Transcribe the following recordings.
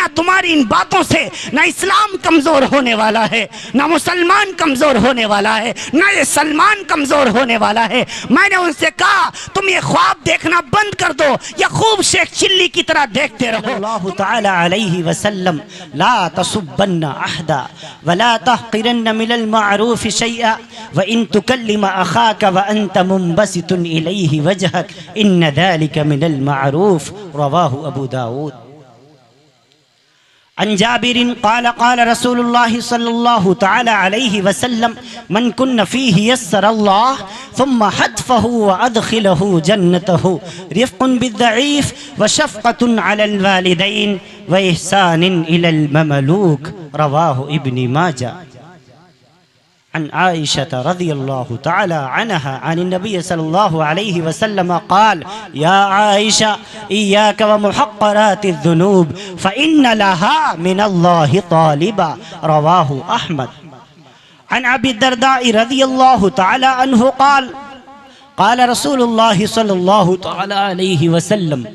میاں تمہاری ان باتوں سے نہ اسلام کمزور ہونے والا ہے، نہ مسلمان کمزور ہونے والا ہے، نہ یہ سلمان کمزور ہونے والا ہے۔ میں نے ان سے کہا تم یہ خواب دیکھنا بند کر دو، یا خوب شیخ چلی کی طرح دیکھتے رہو۔ اللہ تعالی علیہ وسلم لا تصبن احدا ولا تحقرن من المعروف شيئا وان تكلم اخاك وانت منبسط اليه وجهك ان ذلك من المعروف رواه ابو داود۔ عن جابر قال قال رسول الله صلى الله تعالى عليه وسلم من كن فيه يسر الله ثم حتفه وأدخله جنته رفق بالضعيف وشفقة على الوالدين وإحسان إلى المملوك رواه ابن ماجه۔ عن عائشة رضي الله تعالى عنها عن النبي صلى الله عليه وسلم قال يا عائشة إياك ومحقرات الذنوب فإن لها من الله طالبا رواه أحمد۔ عن أبي الدرداء رضي الله تعالى عنه قال قال رسول الله صلى الله تعالى عليه وسلم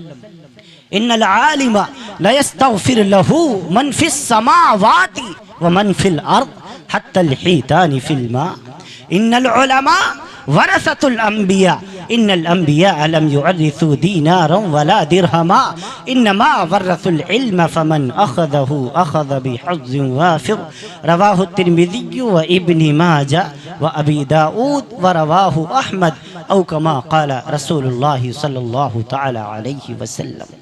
إن العالم لا يستغفر له من في السماوات ومن في الأرض حتى الحيتان في الماء إن العلماء ورثة الأنبياء إن الأنبياء لم يورثوا دينارا ولا درهما إنما ورثوا العلم فمن أخذه أخذ بحظ وافر رواه الترمذي وابن ماجه وأبي داود ورواه أحمد أو كما قال رسول الله صلى الله تعالى عليه وسلم۔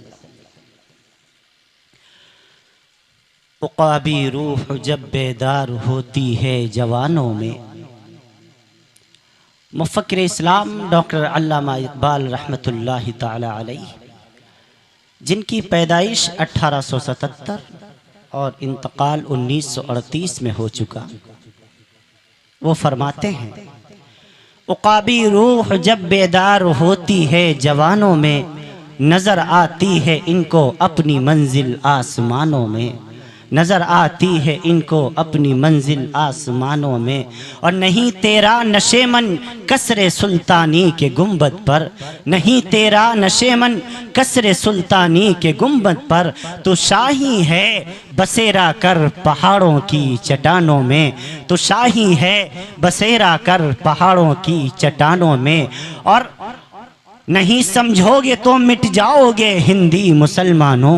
عقابی روح جب بیدار ہوتی ہے جوانوں میں۔ مفکر اسلام ڈاکٹر علامہ اقبال رحمۃ اللہ تعالی علیہ، جن کی پیدائش 1877 اور انتقال 1938 میں ہو چکا، وہ فرماتے ہیں عقابی روح جب بیدار ہوتی ہے جوانوں میں، نظر آتی ہے ان کو اپنی منزل آسمانوں میں، نظر آتی ہے ان کو اپنی منزل آسمانوں میں، اور نہیں تیرا نشیمن کسر سلطانی کے گنبد پر، نہیں تیرا نشیمن کسر سلطانی کے گنبد پر، تو شاہی ہے بسیرا کر پہاڑوں کی چٹانوں میں، تو شاہی ہے بسیرا کر پہاڑوں کی چٹانوں میں، اور نہیں سمجھو گے تو مٹ جاؤ گے ہندی مسلمانوں،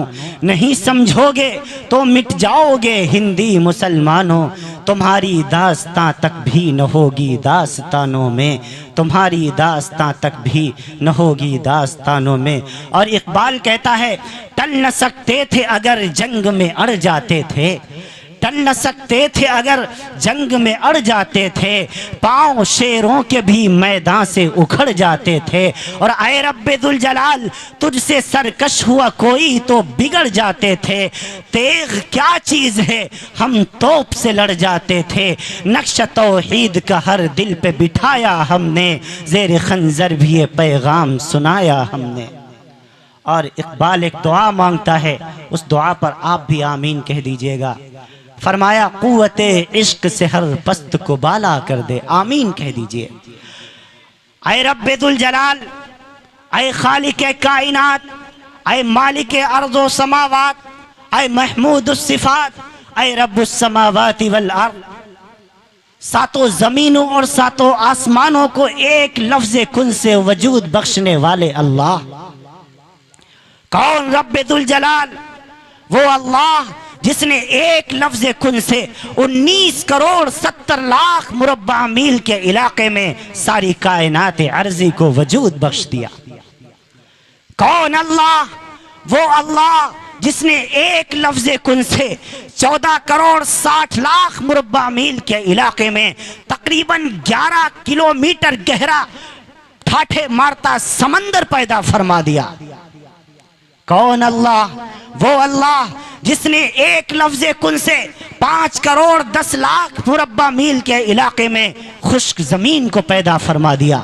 نہیں سمجھو گے تو مٹ جاؤ گے ہندی مسلمانوں، تمہاری داستاں تک بھی نہ ہوگی داستانوں میں، تمہاری داستاں تک بھی نہ ہوگی داستانوں میں۔ اور اقبال کہتا ہے ٹل نہ سکتے تھے اگر جنگ میں اڑ جاتے تھے، ٹل نہ سکتے تھے اگر جنگ میں اڑ جاتے تھے، پاؤں شیروں کے بھی میدان سے اکھڑ جاتے تھے، اور اے رب ذوالجلال تجھ سے سرکش ہوا کوئی تو بگڑ جاتے تھے، تیغ کیا چیز ہے ہم توپ سے لڑ جاتے تھے، نقش توحید کا ہر دل پہ بٹھایا ہم نے، زیر خنجر بھی یہ پیغام سنایا ہم نے۔ اور اقبال ایک دعا مانگتا ہے، اس دعا پر آپ بھی آمین کہہ دیجئے گا۔ فرمایا قوت عشق سے ہر پست کو بالا کر دے، آمین کہہ دیجئے۔ اے رب ذوالجلال، اے خالق کائنات، اے مالک ارض و سماوات، اے محمود الصفات، اے رب السماوات والارض، ساتوں زمینوں اور ساتوں آسمانوں کو ایک لفظ کن سے وجود بخشنے والے اللہ۔ کون رب ذوالجلال؟ وہ اللہ جس نے ایک لفظ کن سے 19 کروڑ 70 لاکھ مربع میل کے علاقے میں ساری کائنات عرضی کو وجود بخش دیا۔ کون اللہ؟ وہ اللہ جس نے ایک لفظ کن سے 14 کروڑ 60 لاکھ مربع میل کے علاقے میں تقریباً 11 کلومیٹر گہرا ٹھاٹھے مارتا سمندر پیدا فرما دیا۔ کون اللہ؟ وہ اللہ جس نے ایک لفظ کن سے 5 کروڑ 10 لاکھ مربع میل کے علاقے میں خشک زمین کو پیدا فرما دیا۔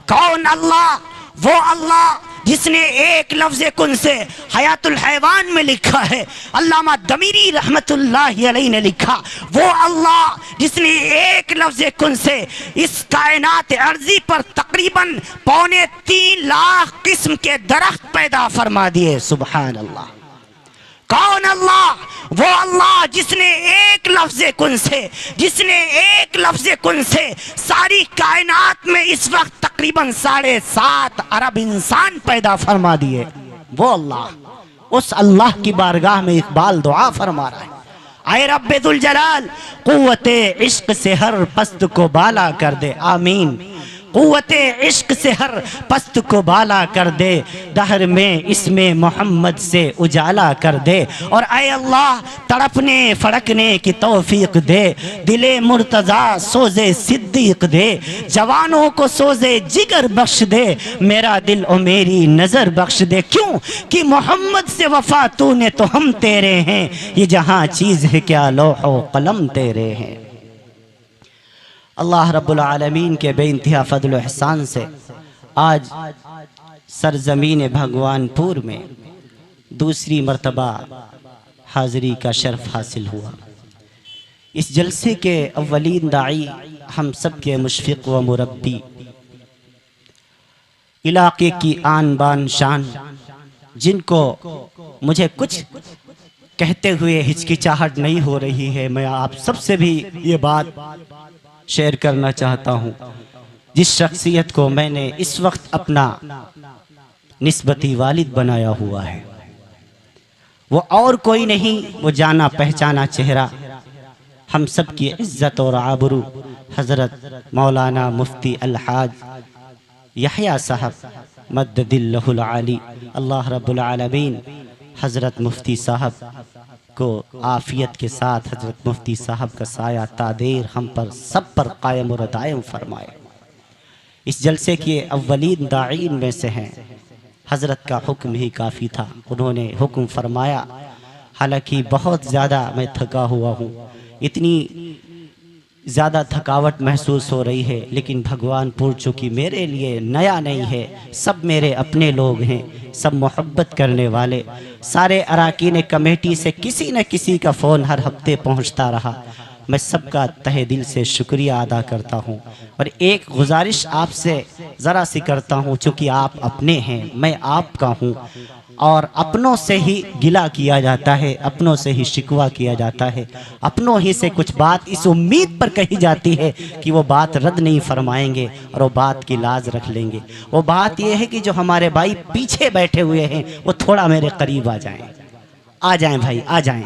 کون اللہ؟ وہ اللہ جس نے ایک لفظ کن سے حیات الحیوان میں لکھا ہے، علامہ دمیری رحمت اللہ علیہ نے لکھا، وہ اللہ جس نے ایک لفظ کن سے اس کائنات عرضی پر تقریباً 3.25 لاکھ قسم کے درخت پیدا فرما دیے۔ سبحان اللہ۔ کون اللہ؟ وہ اللہ جس نے ایک لفظ کن سے ساری کائنات میں اس وقت تقریباً 7.5 ارب انسان پیدا فرما دیے، وہ اللہ، اس اللہ کی بارگاہ میں اقبال دعا فرما رہا ہے، اے رب ذوالجلال قوت عشق سے ہر پست کو بالا کر دے، آمین، قوت عشق سے ہر پست کو بالا کر دے، دہر میں اس میں محمد سے اجالا کر دے، اور اے اللہ تڑپنے فڑکنے کی توفیق دے، دل مرتضیٰ سوز صدیق دے، جوانوں کو سوز جگر بخش دے، میرا دل و میری نظر بخش دے، کیوں کہ محمد سے وفا تو نے تو ہم تیرے ہیں، یہ جہاں چیز ہے کیا لوح و قلم تیرے ہیں۔ اللہ رب العالمین کے بے انتہا فضل و احسان سے آج سرزمین بھگوان پور میں دوسری مرتبہ حاضری کا شرف حاصل ہوا۔ اس جلسے کے اولین داعی ہم سب کے مشفق و مربی، علاقے کی آن بان شان، جن کو مجھے کچھ کہتے ہوئے ہچکچاہٹ نہیں ہو رہی ہے، میں آپ سب سے بھی یہ بات شیئر کرنا چاہتا ہوں، جس شخصیت کو میں نے اس وقت اپنا نسبتی والد بنایا ہوا ہے، وہ اور کوئی نہیں، وہ جانا پہچانا چہرہ، ہم سب کی عزت اور آبرو، حضرت مولانا مفتی الحاج یحییٰ صاحب مدد اللہ العالی، اللہ رب العالمین حضرت مفتی صاحب کو عافیت کے ساتھ، حضرت مفتی صاحب کا سایہ تادیر ہم پر سب پر قائم و دائم فرمائے۔ اس جلسے کے اولین داعین میں سے ہیں، حضرت کا حکم ہی کافی تھا، انہوں نے حکم فرمایا، حالانکہ بہت زیادہ میں تھکا ہوا ہوں، اتنی زیادہ تھکاوٹ محسوس ہو رہی ہے، لیکن بھگوان پور چونکہ میرے لیے نیا نہیں ہے، سب میرے اپنے لوگ ہیں، سب محبت کرنے والے، سارے اراکین کمیٹی سے کسی نہ کسی کا فون ہر ہفتے پہنچتا رہا، میں سب کا تہہ دل سے شکریہ ادا کرتا ہوں، اور ایک گزارش آپ سے ذرا سی کرتا ہوں، چونکہ آپ اپنے ہیں، میں آپ کا ہوں، اور اپنوں سے ہی گلہ کیا جاتا ہے، اپنوں سے ہی شکوہ کیا جاتا ہے، اپنوں ہی سے کچھ بات اس امید پر کہی جاتی ہے کہ وہ بات رد نہیں فرمائیں گے اور وہ بات کی لاز رکھ لیں گے۔ وہ بات یہ ہے کہ جو ہمارے بھائی پیچھے بیٹھے ہوئے ہیں وہ تھوڑا میرے قریب آ جائیں، آ جائیں بھائی، آ جائیں۔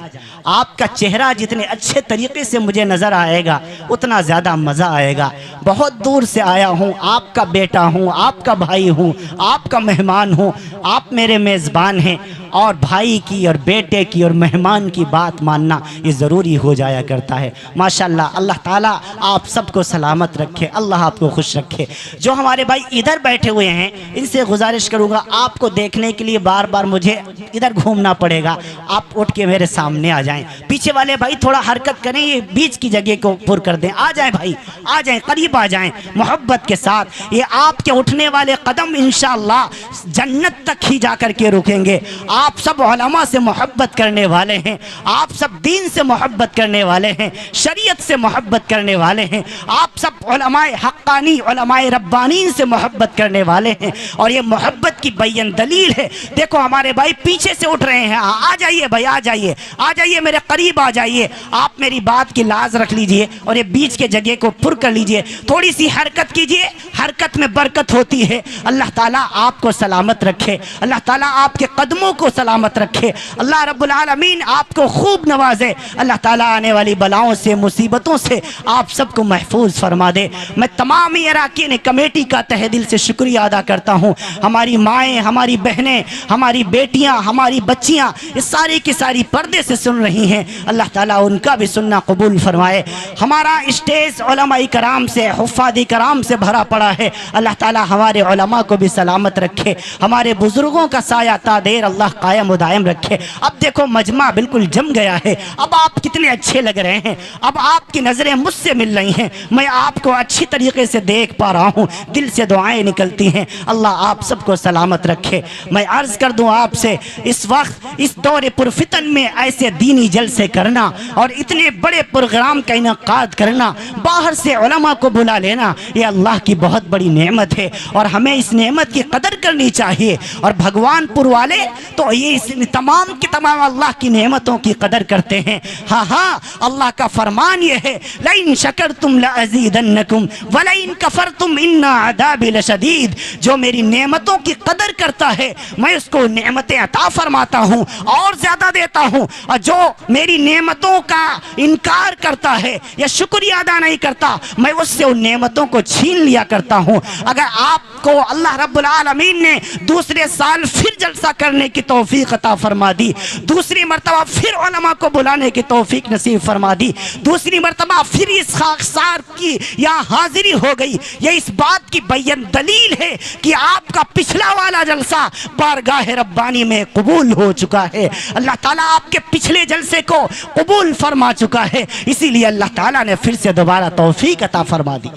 آپ کا چہرہ جتنے اچھے طریقے سے مجھے نظر آئے گا اتنا زیادہ مزہ آئے گا۔ بہت دور سے آیا ہوں، آپ کا بیٹا ہوں، آپ کا بھائی ہوں، آپ کا مہمان ہوں، آپ میرے میزبان ہیں، اور بھائی کی اور بیٹے کی اور مہمان کی بات ماننا یہ ضروری ہو جایا کرتا ہے۔ ماشاءاللہ، اللہ تعالیٰ آپ سب کو سلامت رکھے، اللہ آپ کو خوش رکھے۔ جو ہمارے بھائی ادھر بیٹھے ہوئے ہیں ان سے گزارش کروں گا، آپ کو دیکھنے کے لیے بار بار مجھے ادھر گھومنا پڑے گا، آپ اٹھ کے میرے سامنے آ جائیں۔ پیچھے والے بھائی تھوڑا حرکت کریں، یہ بیچ کی جگہ کو پر کر دیں، آ جائیں بھائی، آ جائیں، قریب آ جائیں محبت کے ساتھ۔ یہ آپ کے اٹھنے والے قدم انشاءاللہ جنت تک ہی جا کر کے رکیں گے۔ آپ سب علماء سے محبت کرنے والے ہیں، آپ سب دین سے محبت کرنے والے ہیں، شریعت سے محبت کرنے والے ہیں، آپ سب علماء حقانی، علماء ربانین سے محبت کرنے والے ہیں، اور یہ محبت کی بیان دلیل ہے۔ دیکھو ہمارے بھائی پیچھے سے اٹھ رہے ہیں، آ جائیے بھائی، آ جائیے، آ جائیے، میرے قریب آ جائیے، آپ میری بات کی لاز رکھ لیجئے اور یہ بیچ کے جگہ کو پر کر لیجئے، تھوڑی سی حرکت کیجئے، حرکت میں برکت ہوتی ہے۔ اللہ تعالیٰ آپ کو سلامت رکھے، اللہ تعالیٰ آپ کے قدموں کو سلامت رکھے، اللہ رب العالمین آپ کو خوب نوازے، اللہ تعالیٰ آنے والی بلاؤں سے، مصیبتوں سے آپ سب کو محفوظ فرما دے۔ میں تمامی اراکین کمیٹی کا تہہ دل سے شکریہ ادا کرتا ہوں۔ ہماری مائیں، ہماری بہنیں، ہماری بیٹیاں، ہماری بچیاں یہ ساری کی ساری پردے سے سن رہی ہیں، اللہ تعالیٰ ان کا بھی سننا قبول فرمائے۔ ہمارا اسٹیج علماء کرام سے، حفاظ کرام سے بھرا پڑا ہے، اللہ تعالیٰ ہمارے علماء کو بھی سلامت رکھے، ہمارے بزرگوں کا سایہ تادیر اللہ قائم و دائم رکھے۔ اب دیکھو مجمع بالکل جم گیا ہے، اب آپ کتنے اچھے لگ رہے ہیں، اب آپ کی نظریں مجھ سے مل رہی ہیں، میں آپ کو اچھی طریقے سے دیکھ پا رہا ہوں، دل سے دعائیں نکلتی ہیں، اللہ آپ سب کو سلامت رکھے۔ میں عرض کر دوں آپ سے، اس وقت اس دور پرفتن میں ایسے دینی جلسے کرنا اور اتنے بڑے پروگرام کا انعقاد کرنا، باہر سے علماء کو بلا لینا، یہ اللہ کی بہت بڑی نعمت ہے، اور ہمیں اس نعمت کی قدر کرنی چاہیے۔ اور بھگوان پور والے تو تو یہ تمام کی تمام اللہ کی نعمتوں کی قدر کرتے ہیں۔ ہاں ہاں، اللہ کا فرمان یہ ہے لَإِن شَكَرْتُمْ لَأَزِيدَنَّكُمْ وَلَإِن كَفَرْتُمْ إِنَّ عَذَابِي لَشَدِيدٌ۔ جو میری نعمتوں کی قدر کرتا ہے میں اس کو نعمتیں عطا فرماتا ہوں اور زیادہ دیتا ہوں، اور جو میری نعمتوں کا انکار کرتا ہے یا شکریہ ادا نہیں کرتا میں اس سے ان نعمتوں کو چھین لیا کرتا ہوں۔ اگر آپ کو اللہ رب العالمین نے دوسرے سال پھر جلسہ کرنے کی توفیق عطا فرما دی، دوسری مرتبہ پھر علماء کو بلانے کی توفیق نصیب فرما دی، دوسری مرتبہ پھر اس خاکسار کی یہاں حاضری ہو گئی، یہ اس بات کی بیان دلیل ہے کہ آپ کا پچھلا والا جلسہ بارگاہ ربانی میں قبول ہو چکا ہے۔ اللہ تعالیٰ آپ کے پچھلے جلسے کو قبول فرما چکا ہے، اسی لیے اللہ تعالیٰ نے پھر سے دوبارہ توفیق عطا فرما دی۔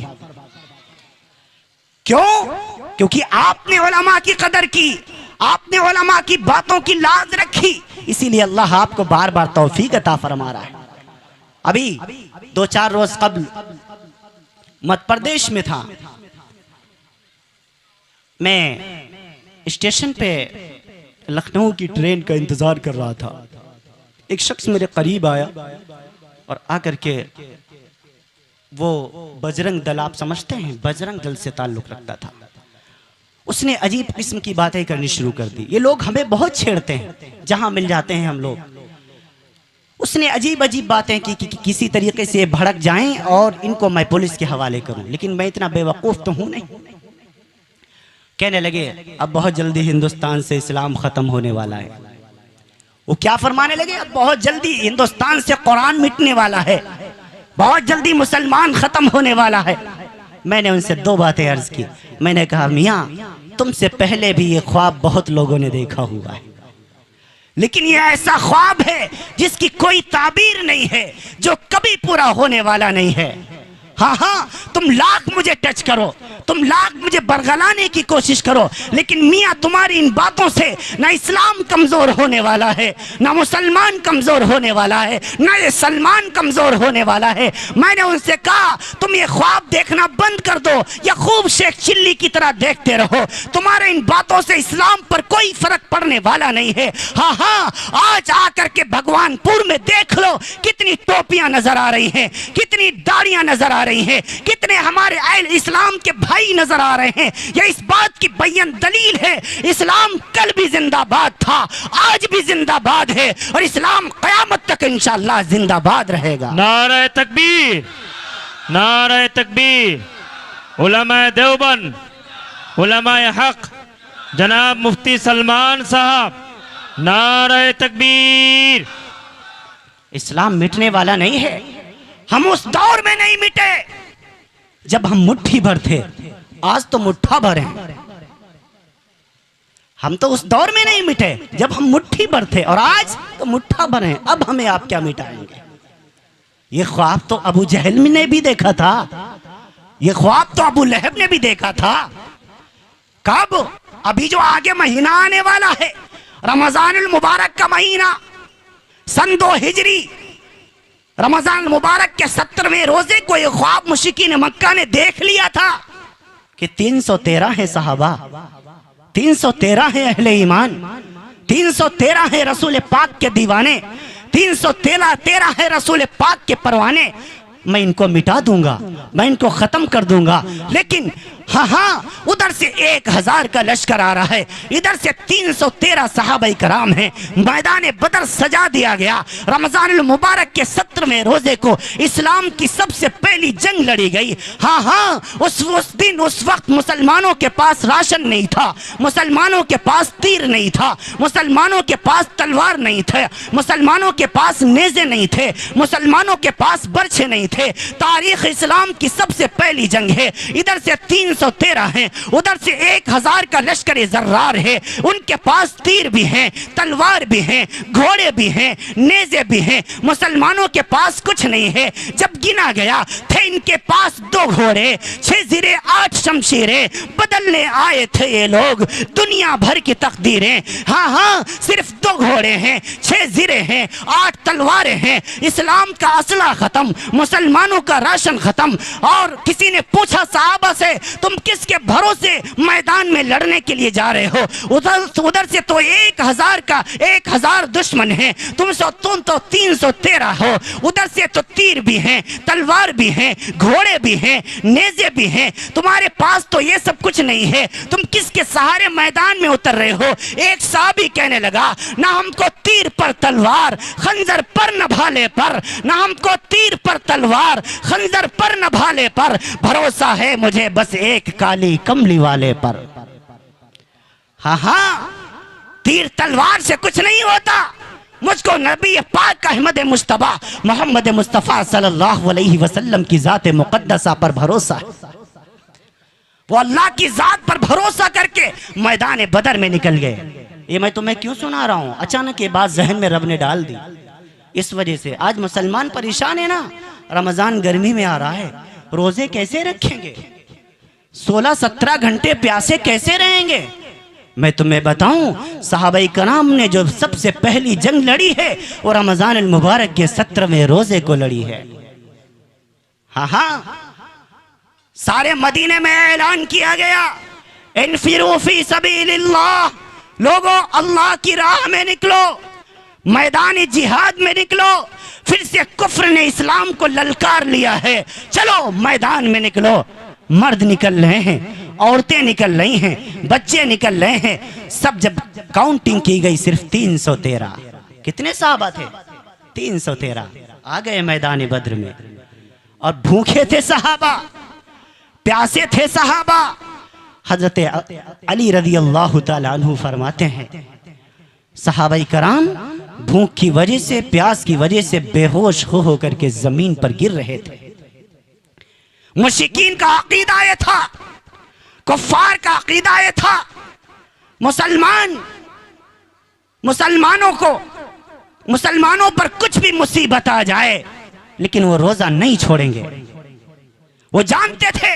کیوں؟ کیونکہ آپ نے علماء کی قدر کی، آپ نے علماء کی باتوں کی لاز رکھی، اسی لیے اللہ آپ کو بار بار توفیق عطا فرما رہا ہے۔ ابھی 2-4 روز قبل مدھیہ پردیش میں تھا، میں اسٹیشن پہ لکھنؤ کی ٹرین کا انتظار کر رہا تھا، ایک شخص میرے قریب آیا اور آ کر کے وہ بجرنگ دل، آپ سمجھتے ہیں بجرنگ دل سے تعلق رکھتا تھا، اس نے عجیب قسم کی باتیں کرنی شروع کر دی۔ یہ لوگ ہمیں بہت چھیڑتے ہیں جہاں مل جاتے ہیں ہم لوگ۔ اس نے عجیب باتیں کی کہ کسی طریقے سے بھڑک جائیں اور ان کو میں پولیس کے حوالے کروں، لیکن میں اتنا بے وقوف تو ہوں نہیں۔ کہنے لگے اب بہت جلدی ہندوستان سے اسلام ختم ہونے والا ہے۔ وہ کیا فرمانے لگے؟ اب بہت جلدی ہندوستان سے قرآن مٹنے والا ہے، بہت جلدی مسلمان ختم ہونے والا ہے۔ میں نے ان سے 2 باتیں عرض کی۔ میں نے کہا میاں تم سے پہلے بھی یہ خواب بہت لوگوں نے دیکھا ہوا ہے، لیکن یہ ایسا خواب ہے جس کی کوئی تعبیر نہیں ہے، جو کبھی پورا ہونے والا نہیں ہے۔ ہاں ہاں، تم لاکھ مجھے ٹچ کرو، تم لاکھ مجھے برگلانے کی کوشش کرو، لیکن میاں تمہاری ان باتوں سے نہ اسلام کمزور ہونے والا ہے، نہ مسلمان کمزور ہونے والا ہے، نہ یہ سلمان کمزور ہونے والا ہے۔ میں نے ان سے کہا تم یہ خواب دیکھنا بند کر دو یا خوب شیخ چلی کی طرح دیکھتے رہو، تمہارے ان باتوں سے اسلام پر کوئی فرق پڑنے والا نہیں ہے۔ ہاں ہاں، آج آ کر کے بھگوان پور میں دیکھ لو کتنی ٹوپیاں نظر آ رہی ہیں، کتنی داڑیاں نظر آ رہی ہیں، کتنے ہمارے اہل اسلام کے بھائی نظر آ رہے ہیں۔ یہ اس بات کی بیان دلیل ہے اسلام کل بھی زندہ باد تھا، آج بھی زندہ باد ہے، اور اسلام قیامت تک انشاءاللہ زندہ باد رہے گا۔ نعرہ تکبیر، نعرہ تکبیر۔ علماء دیوبند، علماء حق، جناب مفتی سلمان صاحب، نعرہ تکبیر۔ اسلام مٹنے والا نہیں ہے، ہم اس دور میں نہیں مٹے جب ہم مٹھی بھر تھے، آج تو مٹھا بھر ہیں۔ ہم تو اس دور میں نہیں مٹے جب ہم مٹھی بھر تھے، اور آج تو مٹھا بھر ہیں۔ اب ہمیں آپ کیا مٹائیں گے؟ یہ خواب تو ابو جہل نے بھی دیکھا تھا، یہ خواب تو ابو لہب نے بھی دیکھا تھا۔ کب؟ ابھی جو آگے مہینہ آنے والا ہے، رمضان المبارک کا مہینہ، سن 2 ہجری، رمضان المبارک کے 17ویں روزے کو یہ خواب مشرکین مکہ نے دیکھ لیا تھا کہ 313 ہیں صحابہ، 313 ہیں اہل ایمان، 313 ہیں رسول پاک کے دیوانے، 313 ہیں رسول پاک کے پروانے۔ میں ان کو مٹا دوں گا، میں ان کو ختم کر دوں گا، لیکن ہاں ہاں ادھر سے 1000 کا لشکر آ رہا ہے، ادھر سے 313 صحابہ کرام ہیں۔ میدان بدر سجا دیا گیا، رمضان المبارک کے 17ویں روزے کو اسلام کی سب سے پہلی جنگ لڑی گئی۔ ہاں ہاں، اس دن اس وقت مسلمانوں کے پاس راشن نہیں تھا، مسلمانوں کے پاس تیر نہیں تھا، مسلمانوں کے پاس تلوار نہیں تھے، مسلمانوں کے پاس نیزے نہیں تھے، مسلمانوں کے پاس برچھے نہیں تھے۔ تاریخ اسلام کی سب سے پہلی جنگ ہے۔ ادھر سے 313 ہیں، ادھر سے 1000 کا لشکر زرار ہے، ان کے پاس تیر بھی ہیں، تلوار بھی ہیں، گھوڑے بھی ہیں، نیزے بھی ہیں، مسلمانوں کے پاس کچھ نہیں ہے۔ جب گنا گیا تھے ان کے پاس 2 گھوڑے، 6 زرے 8 شمشیریں، بدلنے آئے تھے یہ لوگ دنیا بھر کی تقدیریں۔ ہاں ہاں، صرف 2 گھوڑے ہیں، 6 زرے ہیں، 8 تلواریں ہیں۔ اسلام کا اسلحہ ختم، مسلمانوں کا راشن ختم۔ اور کسی نے پوچھا صحابہ سے تم تم کس کے بھروسے میدان میں لڑنے کے لیے جا رہے ہو؟ ادھر سے تو 1000 دشمن ہیں، تم تو 313 ہو، ادھر سے تو تیر بھی ہیں، تلوار بھی ہیں، گھوڑے بھی ہیں، نیزے بھی ہیں، تمہارے پاس تو یہ سب کچھ نہیں ہے، تم کس کے سہارے میدان میں اتر رہے ہو؟ ایک صحابی کہنے لگا نہ ہم کو تیر پر تلوار، خنجر پر نہ بھالے پر، نہ ہم کو تیر پر تلوار، خنجر پر نہ بھالے پر، بھروسہ ہے مجھے بس ایک کالی کملی والے پر۔ ہاں تیر تلوار سے کچھ نہیں ہوتا، مجھ کو نبی پاک احمد مصطفیٰ محمد مصطفیٰ صلی اللہ علیہ وسلم کی ذات مقدسہ پر بھروسہ ہے۔ وہ اللہ کی ذات پر بھروسہ کر کے میدان بدر میں نکل گئے۔ یہ میں تمہیں کیوں سنا رہا ہوں؟ اچانک یہ بات ذہن میں رب نے ڈال دی، اس وجہ سے آج مسلمان پریشان ہے نا۔ رمضان گرمی میں آ رہا ہے، روزے کیسے رکھیں گے؟ 16-17 گھنٹے پیاسے کیسے رہیں گے؟ میں تمہیں بتاؤں، صحابہ کرام نے جو سب سے پہلی جنگ لڑی ہے وہ رمضان المبارک کے 17ویں روزے کو لڑی ہے۔ ہاں سارے مدینے میں اعلان کیا گیا، انفروا فی سبیل اللہ، لوگوں اللہ کی راہ میں نکلو، میدان جہاد میں نکلو۔ پھر سے کفر نے اسلام کو للکار لیا ہے، چلو میدان میں نکلو۔ مرد نکل رہے ہیں، عورتیں نکل رہی ہیں، بچے نکل رہے ہیں، سب جب کاؤنٹنگ کی گئی صرف 313۔ کتنے صحابہ تھے؟ 313 آ گئے میدان بدر میں، اور بھوکے تھے صحابہ، پیاسے تھے صحابہ۔ حضرت علی رضی اللہ تعالیٰ عنہ فرماتے ہیں صحابہ کرام بھوک کی وجہ سے، پیاس کی وجہ سے بے ہوش ہو کر کے زمین پر گر رہے تھے۔ مشرکین کا عقیدہ یہ تھا، کفار کا عقیدہ یہ تھا، مسلمانوں پر کچھ بھی مصیبت آ جائے لیکن وہ روزہ نہیں چھوڑیں گے، وہ جانتے تھے۔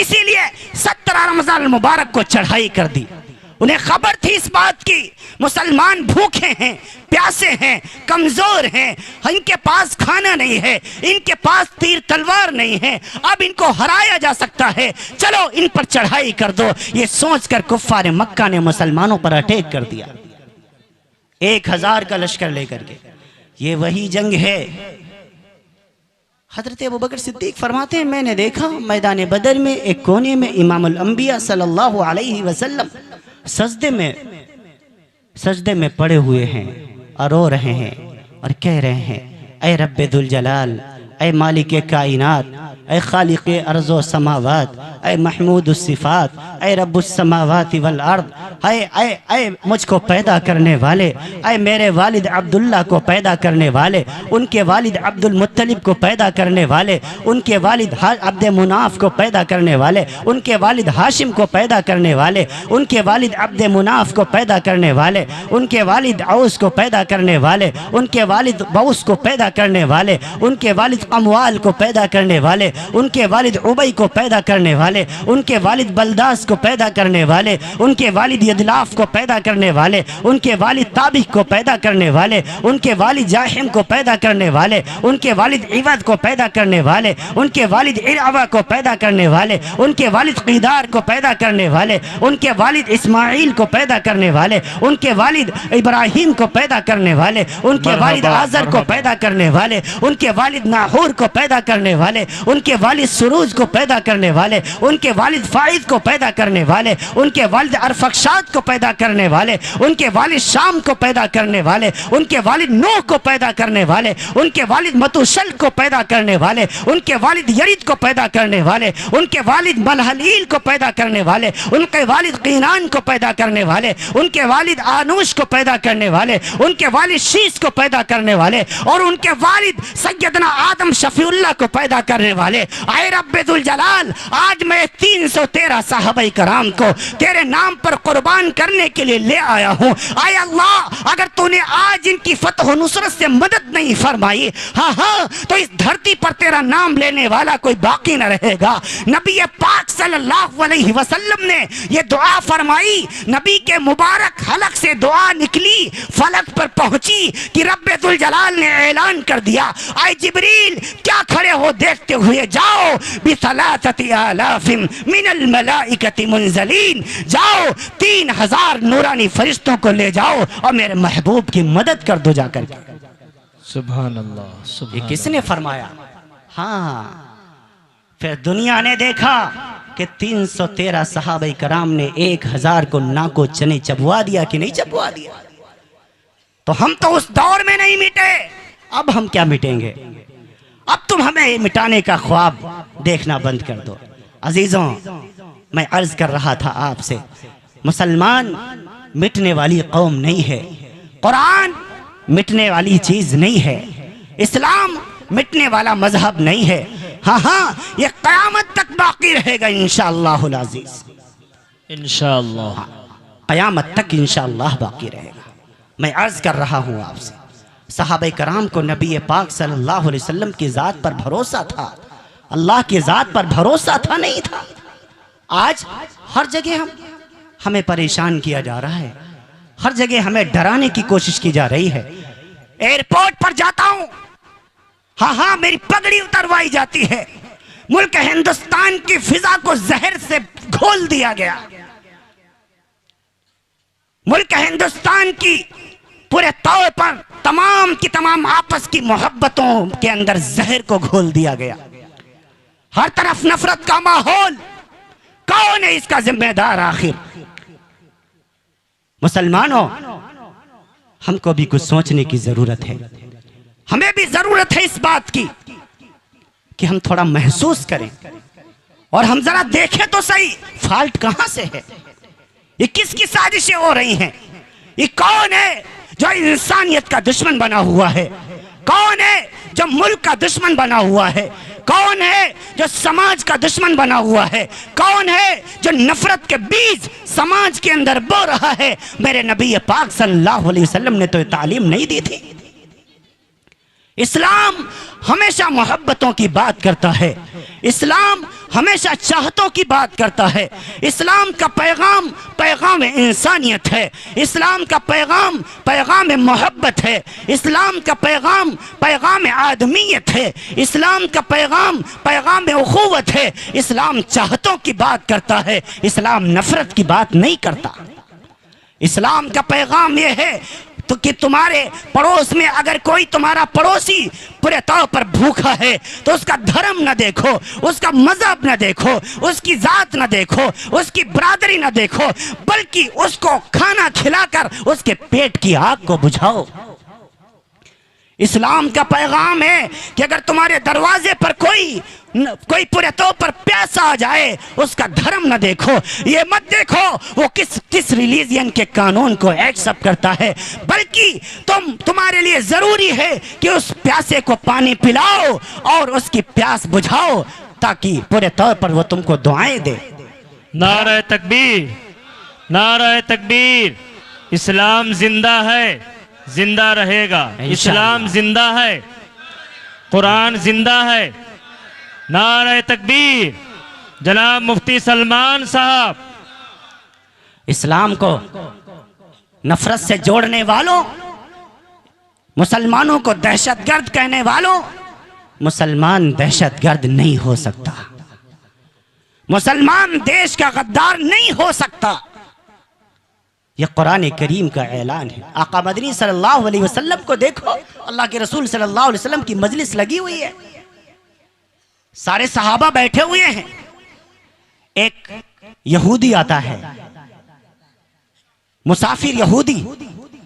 اسی لیے 17 رمضان المبارک کو چڑھائی کر دی۔ انہیں خبر تھی اس بات کی، مسلمان بھوکے ہیں، پیاسے ہیں، کمزور ہیں، ان کے پاس کھانا نہیں ہے، ان کے پاس تیر تلوار نہیں ہے، اب ان کو ہرایا جا سکتا ہے، چلو ان پر چڑھائی کر دو۔ یہ سوچ کر کفار مکہ نے مسلمانوں پر اٹیک کر دیا 1000 کا لشکر لے کر کے۔ یہ وہی جنگ ہے۔ حضرت ابوبکر صدیق فرماتے ہیں میں نے دیکھا میدان بدر میں ایک کونے میں امام الانبیاء صلی اللہ علیہ وسلم سجدے میں پڑے ہوئے ہیں اور رو رہے ہیں اور کہہ رہے ہیں اے رب ذوالجلال، اے مالک کائنات، اے خالق ارض و سماوات، اے محمود الصفات، اے رب السماوات والارض، اے مجھ کو پیدا کرنے والے، اے میرے والد عبداللہ کو پیدا کرنے والے، ان کے والد عبد المطلب کو پیدا کرنے والے، ان کے والد عبد مناف کو پیدا کرنے والے، ان کے والد ہاشم کو پیدا کرنے والے، ان کے والد عبد مناف کو پیدا کرنے والے، ان کے والد عوس کو پیدا کرنے والے، ان کے والد بوس کو پیدا کرنے والے، ان کے والد قموال کو پیدا کرنے والے، ان کے والد عبی کو پیدا کرنے والے، ان کے والد بلداس کو پیدا کرنے والے، ان کے والد یدلاف کو پیدا کرنے والے، ان کے والد تابخ کو پیدا کرنے والے، ان کے والد جاحم کو پیدا کرنے والے، ان کے والد عوض کو پیدا کرنے والے، ان کے والد عرعوہ کو پیدا کرنے والے، ان کے والد قیدار کو پیدا کرنے والے، ان کے والد اسماعیل کو پیدا کرنے والے، ان کے والد ابراہیم کو پیدا کرنے والے، ان کے والد آزر کو پیدا کرنے والے، ان کے والد ناحور کو پیدا کرنے والے، ان کے والد سروج کو پیدا کرنے والے، ان کے والد فائد کو پیدا کرنے والے، ان کے والد ارفخشاد کو پیدا کرنے والے، ان کے والد شام کو پیدا کرنے والے، ان کے والد نوح کو پیدا کرنے والے، ان کے والد متوشل کو پیدا کرنے والے، ان کے والد یرید کو پیدا کرنے والے، ان کے والد ملحلیل کو پیدا کرنے والے، ان کے والد قینان کو پیدا کرنے والے، ان کے والد آنوش کو پیدا کرنے والے، ان کے والد شیس کو پیدا کرنے والے، اور ان کے والد سیدنا آدم شفیع اللہ کو پیدا کرنے والے۔ اے رب ذوالجلال، آج میں 313 صحابہ کرام کو تیرے نام پر قربان کرنے کے لیے لے آیا ہوں۔ اے اللہ، اگر تو نے آج ان کی فتح و نصرت سے مدد نہیں فرمائی، تو اس دھرتی پر تیرا نام لینے والا کوئی باقی نہ رہے گا۔ نبی پاک صلی اللہ علیہ وسلم نے یہ دعا فرمائی، نبی کے مبارک حلق سے دعا نکلی، فلک پر پہنچی کہ رب ذوالجلال نے اعلان کر دیا، اے جبریل کیا کھڑے ہو دیکھتے ہوئے جاؤ بثلاثۃ آلاف من الملائکۃ منزلین، جاؤ 3000 نورانی فرشتوں کو لے جاؤ اور میرے محبوب کی مدد کر دو جا کر کے۔ سبحان اللہ، سبحان یہ کس نے فرمایا؟ ہاں، پھر دنیا نے دیکھا کہ 313 صحابہ کرام نے 1000 کو ناکو چنے چبوا دیا کہ نہیں چبوا دیا؟ تو ہم تو اس دور میں نہیں مٹے، اب ہم کیا مٹیں گے؟ اب تم ہمیں مٹانے کا خواب دیکھنا بند کر دو۔ عزیزوں، میں عرض کر رہا تھا آپ سے، مسلمان مٹنے والی قوم نہیں ہے، قرآن مٹنے والی چیز نہیں ہے، اسلام مٹنے والا مذہب نہیں ہے۔ ہاں ہاں یہ قیامت تک باقی رہے گا انشاءاللہ العزیز، انشاءاللہ، قیامت تک انشاءاللہ باقی رہے گا۔ میں عرض کر رہا ہوں آپ سے، صحابہ کرام کو نبی پاک صلی اللہ علیہ وسلم کی ذات پر بھروسہ تھا، اللہ کی ذات پر بھروسہ تھا نہیں تھا۔ آج ہر جگہ ہمیں پریشان کیا جا رہا ہے، ہر جگہ ہمیں ڈرانے کی کوشش کی جا رہی ہے۔ ایئرپورٹ پر جاتا ہوں، ہاں ہاں میری پگڑی اتروائی جاتی ہے، ملک ہندوستان کی فضا کو زہر سے گھول دیا گیا، ملک ہندوستان کی پورے طور پر تمام کی تمام آپس کی محبتوں کے اندر زہر کو گھول دیا گیا، ہر طرف نفرت کا ماحول، کون ہے اس کا ذمہ دار آخر؟ مسلمانوں، ہم کو بھی کچھ سوچنے کی ضرورت ہے، ہمیں بھی ضرورت ہے اس بات کی کہ ہم تھوڑا محسوس کریں اور ہم ذرا دیکھیں تو صحیح فالٹ کہاں سے ہے، یہ کس کی سازشیں ہو رہی ہیں، یہ کون ہے جو انسانیت کا دشمن بنا ہوا ہے، کون ہے جو ملک کا دشمن بنا ہوا ہے، کون ہے جو سماج کا دشمن بنا ہوا ہے، کون ہے جو نفرت کے بیج سماج کے اندر بو رہا ہے؟ میرے نبی پاک صلی اللہ علیہ وسلم نے تو یہ تعلیم نہیں دی تھی۔ اسلام ہمیشہ محبتوں کی بات کرتا ہے، اسلام ہمیشہ چاہتوں کی بات کرتا ہے، اسلام کا پیغام پیغام انسانیت ہے، اسلام کا پیغام پیغام محبت ہے، اسلام کا پیغام پیغام آدمیت ہے، اسلام کا پیغام پیغام اخوت ہے۔ اسلام چاہتوں کی بات کرتا ہے، اسلام نفرت کی بات نہیں کرتا۔ اسلام کا پیغام یہ ہے تو کہ تمہارے پڑوس میں اگر کوئی تمہارا پڑوسی پورے طور پر بھوکا ہے تو اس کا دھرم نہ دیکھو، اس کا مذہب نہ دیکھو، اس کی ذات نہ دیکھو، اس کی برادری نہ دیکھو، بلکہ اس کو کھانا کھلا کر اس کے پیٹ کی آگ کو بجھاؤ۔ اسلام کا پیغام ہے کہ اگر تمہارے دروازے پر کوئی پورے طور پر پیاسا آ جائے، اس کا دھرم نہ دیکھو، یہ مت دیکھو وہ کس ریلیجن کے قانون کو ایکسپٹ کرتا ہے، بلکہ تمہارے لیے ضروری ہے کہ اس پیاسے کو پانی پلاؤ اور اس کی پیاس بجھاؤ تاکہ پورے طور پر وہ تم کو دعائیں دے۔ نعرہ تکبیر، نعرہ تکبیر۔ اسلام زندہ ہے، زندہ رہے گا، اسلام زندہ ہے، قرآن زندہ ہے۔ نعرہ تکبیر۔ جناب مفتی سلمان صاحب، اسلام کو نفرت سے جوڑنے والوں، مسلمانوں کو دہشت گرد کہنے والوں، مسلمان دہشت گرد نہیں ہو سکتا، مسلمان دیش کا غدار نہیں ہو سکتا۔ یہ قرآن کریم کا اعلان ہے۔ آقا مدنی صلی اللہ علیہ وسلم کو دیکھو، اللہ کے رسول صلی اللہ علیہ وسلم کی مجلس لگی ہوئی ہے، سارے صحابہ بیٹھے ہوئے ہیں، ایک یہودی آتا ہے، مسافر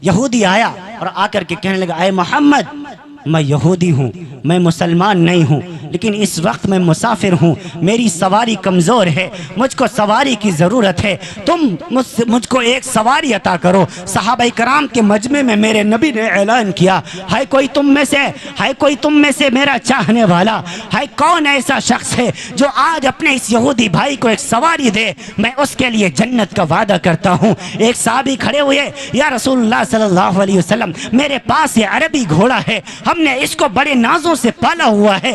یہودی آیا اور آ کر کے کہنے لگا، اے محمد، میں یہودی ہوں، میں مسلمان نہیں ہوں، لیکن اس وقت میں مسافر ہوں، میری سواری کمزور ہے، مجھ کو سواری کی ضرورت ہے، تم مجھ کو ایک سواری عطا کرو۔ صحابہ کرام کے مجمع میں میرے نبی نے اعلان کیا، ہے کوئی تم میں سے میرا چاہنے والا، ہے کون ایسا شخص ہے جو آج اپنے اس یہودی بھائی کو ایک سواری دے؟ میں اس کے لیے جنت کا وعدہ کرتا ہوں۔ ایک صحابی کھڑے ہوئے، یا رسول اللہ صلی اللہ علیہ وسلم، میرے پاس یہ عربی گھوڑا ہے، ہم نے اس کو بڑے نازوں سے پالا ہوا ہے،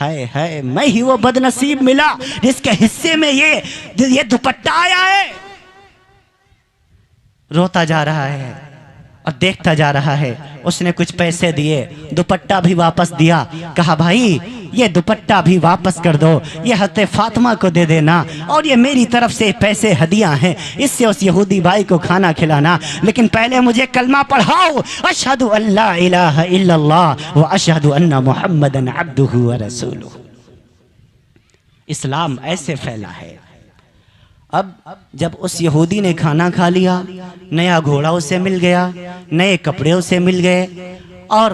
ہائے ہائے میں ہی وہ بدنصیب ملا جس کے حصے میں یہ دوپٹہ آیا ہے. روتا جا رہا ہے اور دیکھتا جا رہا ہے. اس نے کچھ پیسے دیے, دوپٹہ بھی واپس دیا. کہا بھائی یہ دوپٹہ بھی واپس کر دو, یہ حضرت فاطمہ کو دے دینا, اور یہ میری طرف سے پیسے ہدیہ ہیں, اس سے اس یہودی بھائی کو کھانا کھلانا, لیکن پہلے مجھے کلمہ پڑھاؤ, اشہد ان لا الہ الا اللہ و اشہد ان محمدًا عبدہ و رسولہ. اسلام ایسے پھیلا ہے. اب جب اس یہودی نے کھانا کھا لیا, نیا گھوڑا اسے مل گیا, نئے کپڑے اسے مل گئے, اور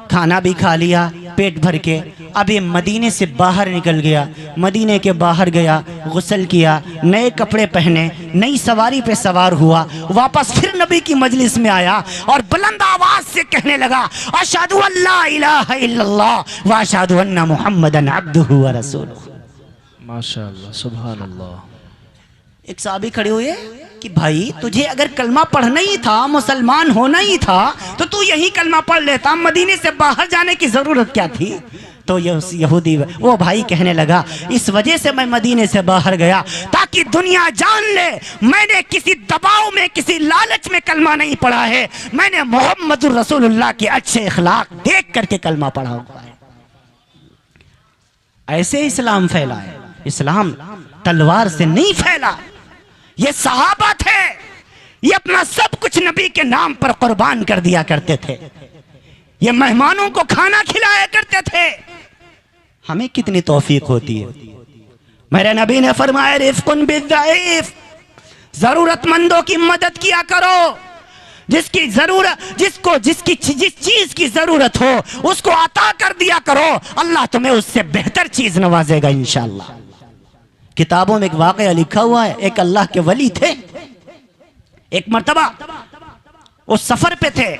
کھانا بھی کھا لیا پیٹ بھر کے. اب یہ مدینے سے باہر نکل گیا, مدینے کے باہر گیا, غسل کیا, نئے کپڑے پہنے, نئی سواری پہ سوار ہوا, واپس پھر نبی کی مجلس میں آیا اور بلند آواز سے کہنے لگا اشہد ان لا الہ الا اللہ و اشہد ان محمدًا عبدہ و رسولہ. ماشاءاللہ, سبحان اللہ. ایک صحابی کھڑے ہوئے کہ بھائی تجھے اگر کلمہ پڑھنا ہی تھا, مسلمان ہونا ہی تھا, تو یہی کلمہ پڑھ لیتا, مدینے سے باہر جانے کی ضرورت کیا تھی؟ تو یہودی وہ بھائی کہنے لگا اس وجہ سے میں مدینے سے باہر گیا تاکہ دنیا جان لے میں نے کسی دباؤ میں, کسی لالچ میں کلمہ نہیں پڑھا ہے, میں نے محمد الرسول اللہ کے اچھے اخلاق دیکھ کر کے کلمہ پڑھا ہوا ہے. ایسے اسلام پھیلا ہے. اسلام تلوار سے نہیں پھیلا, یہ صحابہ تھے, یہ اپنا سب کچھ نبی کے نام پر قربان کر دیا کرتے تھے, یہ مہمانوں کو کھانا کھلایا کرتے تھے. ہمیں کتنی توفیق ہوتی ہے. میرے نبی نے فرمایا رفق بالضعیف, ضرورت مندوں کی مدد کیا کرو, جس کی ضرورت جس چیز کی ضرورت ہو اس کو عطا کر دیا کرو, اللہ تمہیں اس سے بہتر چیز نوازے گا انشاءاللہ. کتابوں میں ایک واقعہ لکھا ہوا ہے, ایک اللہ کے ولی تھے, ایک مرتبہ وہ سفر پہ تھے,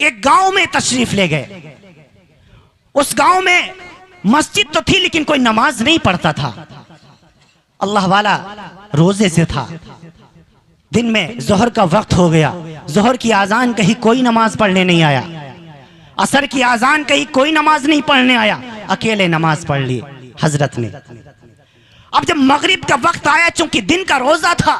ایک گاؤں میں تشریف لے گئے. اس گاؤں میں مسجد تو تھی لیکن کوئی نماز نہیں پڑھتا تھا. اللہ والا روزے سے تھا. دن میں ظہر کا وقت ہو گیا, ظہر کی اذان کہیں کوئی نماز پڑھنے نہیں آیا, عصر کی اذان کہیں کوئی نماز نہیں پڑھنے آیا, اکیلے نماز پڑھ لی حضرت نے. اب جب مغرب کا وقت آیا, چونکہ دن کا روزہ تھا,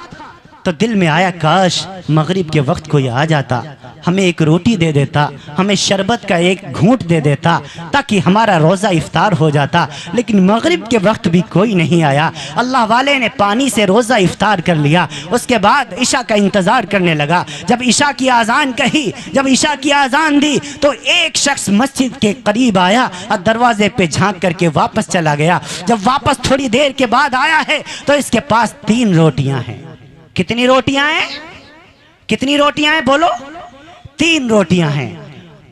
تو دل میں آیا کاش مغرب کے وقت کوئی آ جاتا, ہمیں ایک روٹی دے دیتا, ہمیں شربت کا ایک گھونٹ دے دیتا تاکہ ہمارا روزہ افطار ہو جاتا. لیکن مغرب کے وقت بھی کوئی نہیں آیا. اللہ والے نے پانی سے روزہ افطار کر لیا. اس کے بعد عشاء کا انتظار کرنے لگا. جب عشاء کی اذان کہی, جب عشاء کی اذان دی, تو ایک شخص مسجد کے قریب آیا اور دروازے پہ جھانک کر کے واپس چلا گیا. جب واپس تھوڑی دیر کے بعد آیا ہے تو اس کے پاس 3 روٹیاں ہیں. کتنی روٹیاں ہیں؟ کتنی روٹیاں ہیں بولو؟ 3 روٹیاں ہیں.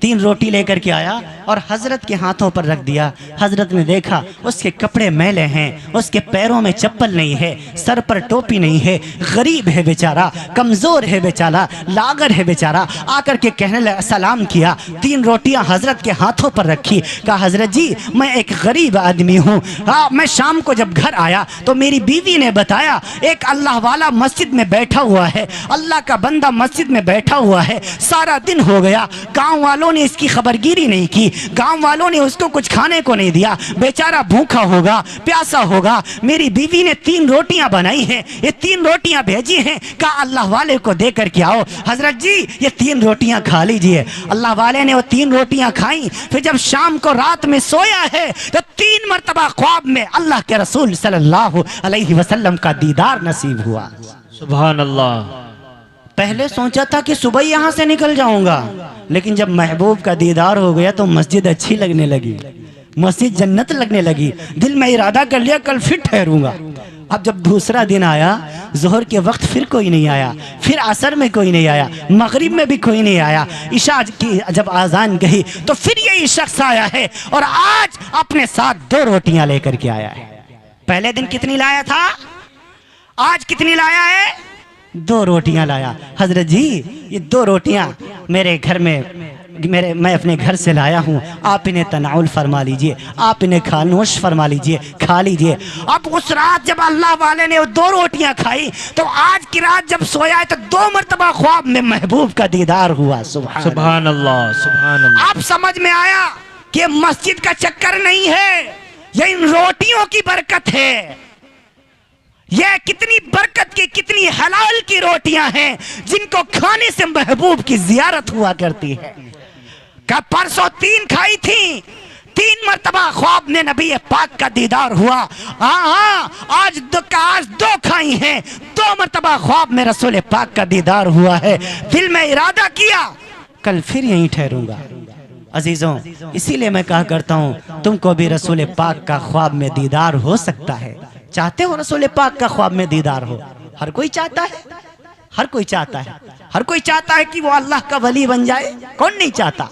3 روٹی لے کر کے آیا اور حضرت کے ہاتھوں پر رکھ دیا. حضرت نے دیکھا اس کے کپڑے میلے ہیں, اس کے پیروں میں چپل نہیں ہے, سر پر ٹوپی نہیں ہے, غریب ہے بیچارہ, کمزور ہے بیچارہ, لاغر ہے بیچارہ. آ کر کے کہنے لگا, سلام کیا, 3 روٹیاں حضرت کے ہاتھوں پر رکھی. کہا حضرت جی میں ایک غریب آدمی ہوں, میں شام کو جب گھر آیا تو میری بیوی نے بتایا ایک اللہ والا مسجد میں بیٹھا ہوا ہے, اللہ کا بندہ مسجد میں بیٹھا ہوا ہے. سارا دن ہو گیا, گاؤں والوں نے اس کی خبرگیری نہیں کی, گاؤں والوں نے اس کو کچھ کھانے کو نہیں دیا, بیچارہ بھوکا ہوگا, پیاسا ہوگا. میری بیوی نے 3 روٹیاں بنائی ہیں, یہ 3 روٹیاں بھیجی ہیں, کہا اللہ والے کو دے کر کے آؤ. حضرت جی یہ 3 روٹیاں کھا لیجئے. اللہ والے نے وہ 3 روٹیاں کھائیں. پھر جب شام کو رات میں سویا ہے تو 3 مرتبہ خواب میں اللہ کے رسول صلی اللہ علیہ وسلم کا دیدار نصیب ہوا. سبحان اللہ. پہلے سوچا تھا کہ صبح یہاں سے نکل جاؤں گا, لیکن جب محبوب کا دیدار ہو گیا تو مسجد اچھی لگنے لگی, مسجد جنت لگنے لگی. دل میں ارادہ کر لیا کل پھر ٹھہروں گا. اب جب دوسرا دن آیا, ظہر کے وقت پھر کوئی نہیں آیا, پھر عصر میں کوئی نہیں آیا, مغرب میں بھی کوئی نہیں آیا, عشاء کی جب اذان گئی تو پھر یہی شخص آیا ہے اور آج اپنے ساتھ 2 روٹیاں لے کر کے آیا ہے. پہلے دن کتنی لایا تھا, آج کتنی لایا ہے؟ 2 روٹیاں لایا. حضرت جی یہ 2 روٹیاں میرے گھر میں میں اپنے گھر سے لایا ہوں, آپ انہیں تناول فرما لیجئے, آپ انہیں خاموش فرما لیجئے, کھا لیجئے. اب اس رات جب اللہ والے نے 2 روٹیاں کھائی تو آج کی رات جب سویا ہے تو 2 مرتبہ خواب میں محبوب کا دیدار ہوا. سبحان اللہ, سبحان اللہ. اب سمجھ میں آیا کہ مسجد کا چکر نہیں ہے, یہ ان روٹیوں کی برکت ہے، یہ کتنی برکت کی، کتنی حلال کی روٹیاں ہیں جن کو کھانے سے محبوب کی زیارت ہوا کرتی ہے۔ کہ پرسوں 3 کھائی تھی، 3 مرتبہ خواب میں نبی پاک کا دیدار ہوا۔ آج 2 کھائی ہیں، 2 مرتبہ خواب میں رسول پاک کا دیدار ہوا ہے۔ دل میں ارادہ کیا کل پھر یہیں ٹھہروں گا۔ عزیزوں، اسی لیے میں کہا کرتا ہوں تم کو بھی رسول پاک کا خواب میں دیدار ہو سکتا ہے۔ چاہتے ہو رسول پاک کا خواب میں دیدار ہو؟ ہر کوئی چاہتا ہے، ہر کوئی چاہتا ہے، ہر کوئی چاہتا ہے کہ وہ اللہ کا ولی بن جائے۔ کون نہیں چاہتا؟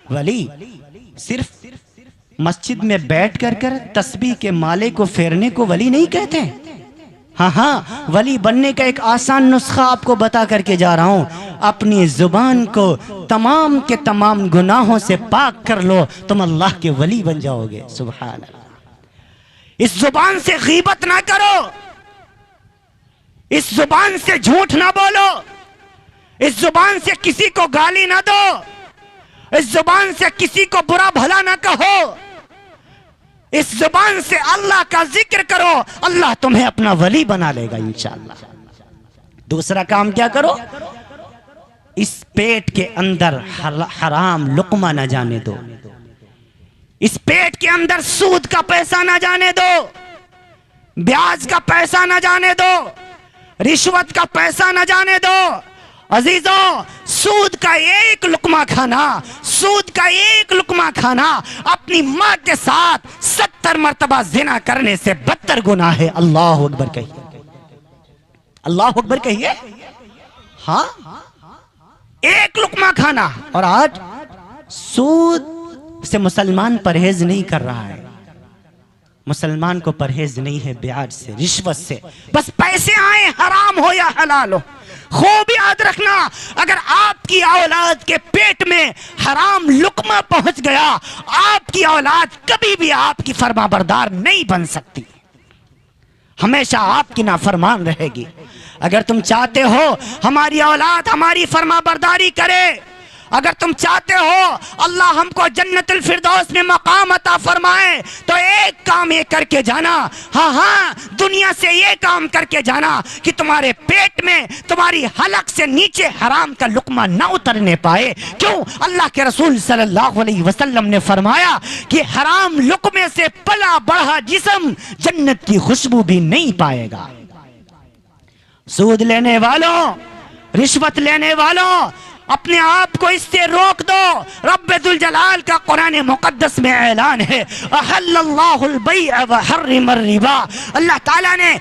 ولی صرف مسجد میں بیٹھ کر تسبیح کے مالے کو پھیرنے کو ولی نہیں کہتے۔ ہاں ولی بننے کا ایک آسان نسخہ آپ کو بتا کر کے جا رہا ہوں۔ اپنی زبان کو تمام کے تمام گناہوں سے پاک کر لو، تم اللہ کے ولی بن جاؤ گے۔ سبحان اللہ۔ اس زبان سے غیبت نہ کرو، اس زبان سے جھوٹ نہ بولو، اس زبان سے کسی کو گالی نہ دو، اس زبان سے کسی کو برا بھلا نہ کہو، اس زبان سے اللہ کا ذکر کرو، اللہ تمہیں اپنا ولی بنا لے گا انشاءاللہ۔ دوسرا کام کیا کرو؟ اس پیٹ کے اندر حرام لقمہ نہ جانے دو، اس پیٹ کے اندر سود کا پیسہ نہ جانے دو، بیاج کا پیسہ نہ جانے دو، رشوت کا پیسہ نہ جانے دو۔ عزیزوں، سود کا 1 لقمہ کھانا، سود کا 1 لقمہ کھانا اپنی ماں کے ساتھ 70 مرتبہ زنا کرنے سے بدتر گناہ ہے۔ اللہ اکبر کہیے، اللہ اکبر کہیے۔ ہاں 1 لقمہ کھانا، اور آج سود سے مسلمان پرہیز نہیں کر رہا ہے۔ مسلمان کو پرہیز نہیں ہے بیاج سے، رشوت سے، بس پیسے آئیں حرام ہو یا حلال ہو۔ خوب یاد رکھنا، اگر آپ کی اولاد کے پیٹ میں حرام لقمہ پہنچ گیا، آپ کی اولاد کبھی بھی آپ کی فرما بردار نہیں بن سکتی، ہمیشہ آپ کی نافرمان رہے گی۔ اگر تم چاہتے ہو ہماری اولاد ہماری فرما برداری کرے، اگر تم چاہتے ہو اللہ ہم کو جنت الفردوس میں مقام عطا فرمائے، تو ایک کام یہ کر کے جانا، ہاں دنیا سے یہ کام کر کے جانا کہ تمہارے پیٹ میں، تمہاری حلق سے نیچے حرام کا لقمہ نہ اترنے پائے۔ کیوں؟ اللہ کے رسول صلی اللہ علیہ وسلم نے فرمایا کہ حرام لقمے سے پلا بڑھا جسم جنت کی خوشبو بھی نہیں پائے گا۔ سود لینے والوں، رشوت لینے والوں، اپنے آپ کو اس سے روک دو۔ رب ذوالجلال کا قرآن مقدس میں اعلان ہے، احل اللہ البیع وحرم الربا، اللہ تعالیٰ نے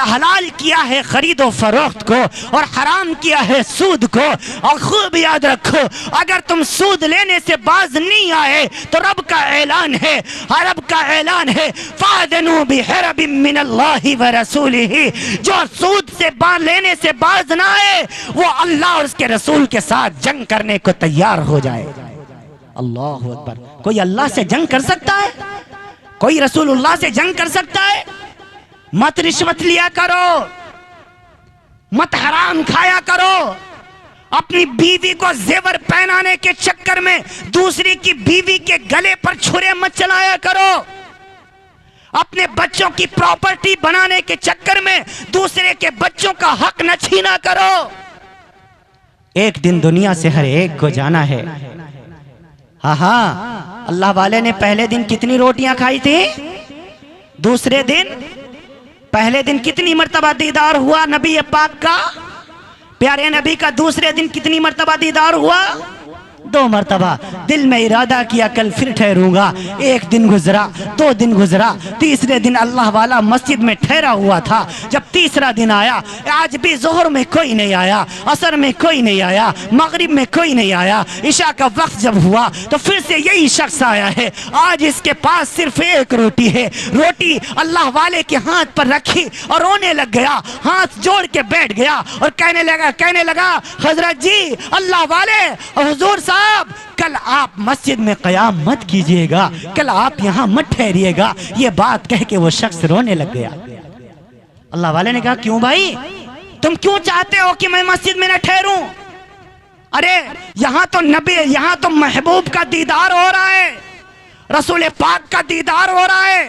حلال کیا ہے خرید و فروخت کو اور حرام کیا ہے سود کو۔ اور خوب یاد رکھو، اگر تم سود لینے سے باز نہیں آئے تو رب کا اعلان ہے، رب کا اعلان ہے فَأَذِنُوا بِحَرْبٍ مِّنَ اللَّهِ وَرَسُولِهِ، جو سود سے لینے سے باز نہ آئے وہ اللہ اور اس کے رسول کے ساتھ جنگ کرنے کو تیار ہو جائے۔ اللہ اکبر۔ کوئی اللہ سے جنگ کر سکتا ہے؟ کوئی رسول اللہ سے جنگ کر سکتا ہے؟ مت رشوت لیا کرو، مت حرام کھایا کرو، اپنی بیوی کو زیور پہنانے کے چکر میں دوسری کی بیوی کے گلے پر چھرے مت چلایا کرو، اپنے بچوں کی پراپرٹی بنانے کے چکر میں دوسرے کے بچوں کا حق نہ چھینا کرو۔ ایک دن دنیا سے ہر ایک کو جانا ہے۔ ہاں اللہ والے نے پہلے دن کتنی روٹیاں کھائی تھی؟ دوسرے دن، پہلے دن کتنی مرتبہ دیدار ہوا نبی پاک کا؟ پیارے نبی کا دوسرے دن کتنی مرتبہ دیدار ہوا؟ 2 مرتبہ۔ دل میں ارادہ کیا کل پھر ٹھہروں گا۔ 1 دن گزرا، 2 دن گزرا، تیسرے دن اللہ والا مسجد میں ٹھہرا ہوا تھا۔ جب تیسرا دن آیا، آج بھی ظہر میں کوئی نہیں آیا، عصر میں کوئی نہیں آیا، مغرب میں کوئی نہیں آیا، عشاء کا وقت جب ہوا تو پھر سے یہی شخص آیا ہے۔ آج اس کے پاس صرف 1 روٹی ہے۔ روٹی اللہ والے کے ہاتھ پر رکھی اور رونے لگ گیا، ہاتھ جوڑ کے بیٹھ گیا اور کہنے لگا حضرت جی، اللہ والے، حضور صاحب، کل آپ مسجد میں قیام مت کیجئے گا، کل آپ یہاں مت ٹھہریے گا۔ یہ بات کہہ کے وہ شخص رونے لگ گیا۔ اللہ والے نے کہا کیوں بھائی، تم کیوں چاہتے ہو کہ میں مسجد میں نہ ٹھہروں؟ ارے یہاں تو نبی، یہاں تو محبوب کا دیدار ہو رہا ہے، رسول پاک کا دیدار ہو رہا ہے،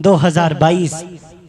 2022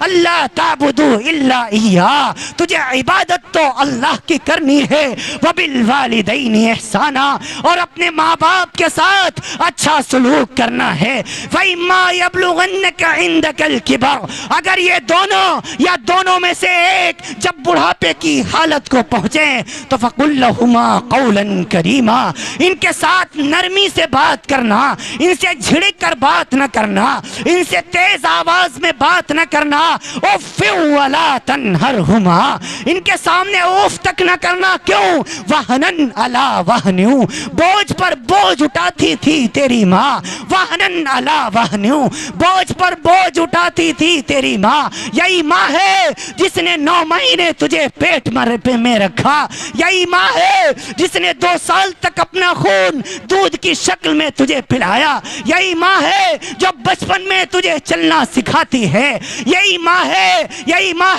اللہ تعبدو الا ایہ، تجھے عبادت تو اللہ کی کرنی ہے، وبالوالدین احسانا، اور اپنے ماں باپ کے ساتھ اچھا سلوک کرنا ہے۔ فَإِمَّا يَبْلُغَنَّكَ عِندَكَ الْكِبَرَ، اگر یہ دونوں یا دونوں میں سے ایک جب بڑھاپے کی حالت کو پہنچیں تو فَقُلْ لَهُمَا قَوْلًا كَرِيمًا، ان کے ساتھ نرمی سے بات کرنا، ان سے جھڑک کر بات نہ کرنا، ان سے تیز آواز میں بات نہ کرنا۔ اُفٍّ وَلَا تَنْهَرْهُمَا، ان کے سامنے اوف تک نہ کرنا۔ کیوں؟ وَهْنًا عَلَى وَهْنٍ، بوجھ پر بوجھ اٹھاتی تھی تیری ماں، وَهْنًا عَلَى وَهْنٍ، بوجھ پر بوجھ اٹھاتی تھی تیری ماں۔ یہی ماں ہے جس نے 9 مہینے تجھے پیٹ میں رکھا، یہی ماں ہے جس نے 2 سال تک اپنا خون دودھ کی شکل میں تجھے پلایا، یہی ماں ہے جو بچپن میں تجھے چلنا سکھاتی ہے، یہی ماں